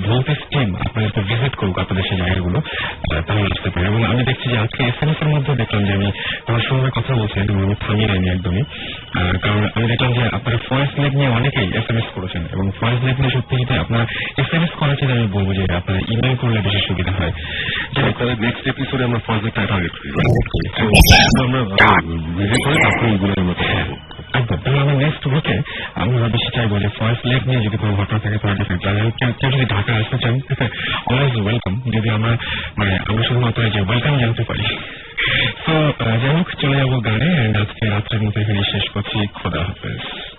ভৌতিক টিম আপনাদেরকে ভিজিট করুক আপনাদের সেই জায়গাগুলো তাহলে আসতে পারেন এবং আমি দেখছি যে আজকে SMS এর মধ্যে দেখলাম যে আমি আমার সঙ্গে কথা বলছেন এবং আমি থামিয়ে নেয়নি একদমই কারণ আমি দেখলাম যে আপনারা ফয়েস লেগ নিয়ে অনেকেই SMS করেছেন এবং ফয়েস লেগ নিয়ে সত্যি যদি আপনারা SMS করার চেয়ে আমি বলবো যে আপনারা ইমেল করলে বেশি সুবিধা হয় আপনাদের নেক্সট এপিসোডে আমরা ফয়েস লেগটা টার্গেট করি আমরা ভিজিট করে তারপরে এইগুলো আমরা কথা বলবো একদম তাহলে আমরা নেক্সট উইকে আমরা বেশি চাইবো যে ফয়েস লেগ নিয়ে যদি কোনো ঘটনা থাকে তাহলে কেউ যদি ঢাকা আসতে চান অলওয়েজ ওয়েলকাম যদি আমরা মানে আমরা শুধুমাত্র যে ওয়েলকাম জানতে পারি তো যাই হোক চলে যাবো গানে আজকে রাত্রের মতো এখানে শেষ করছি খোদা হাফেজ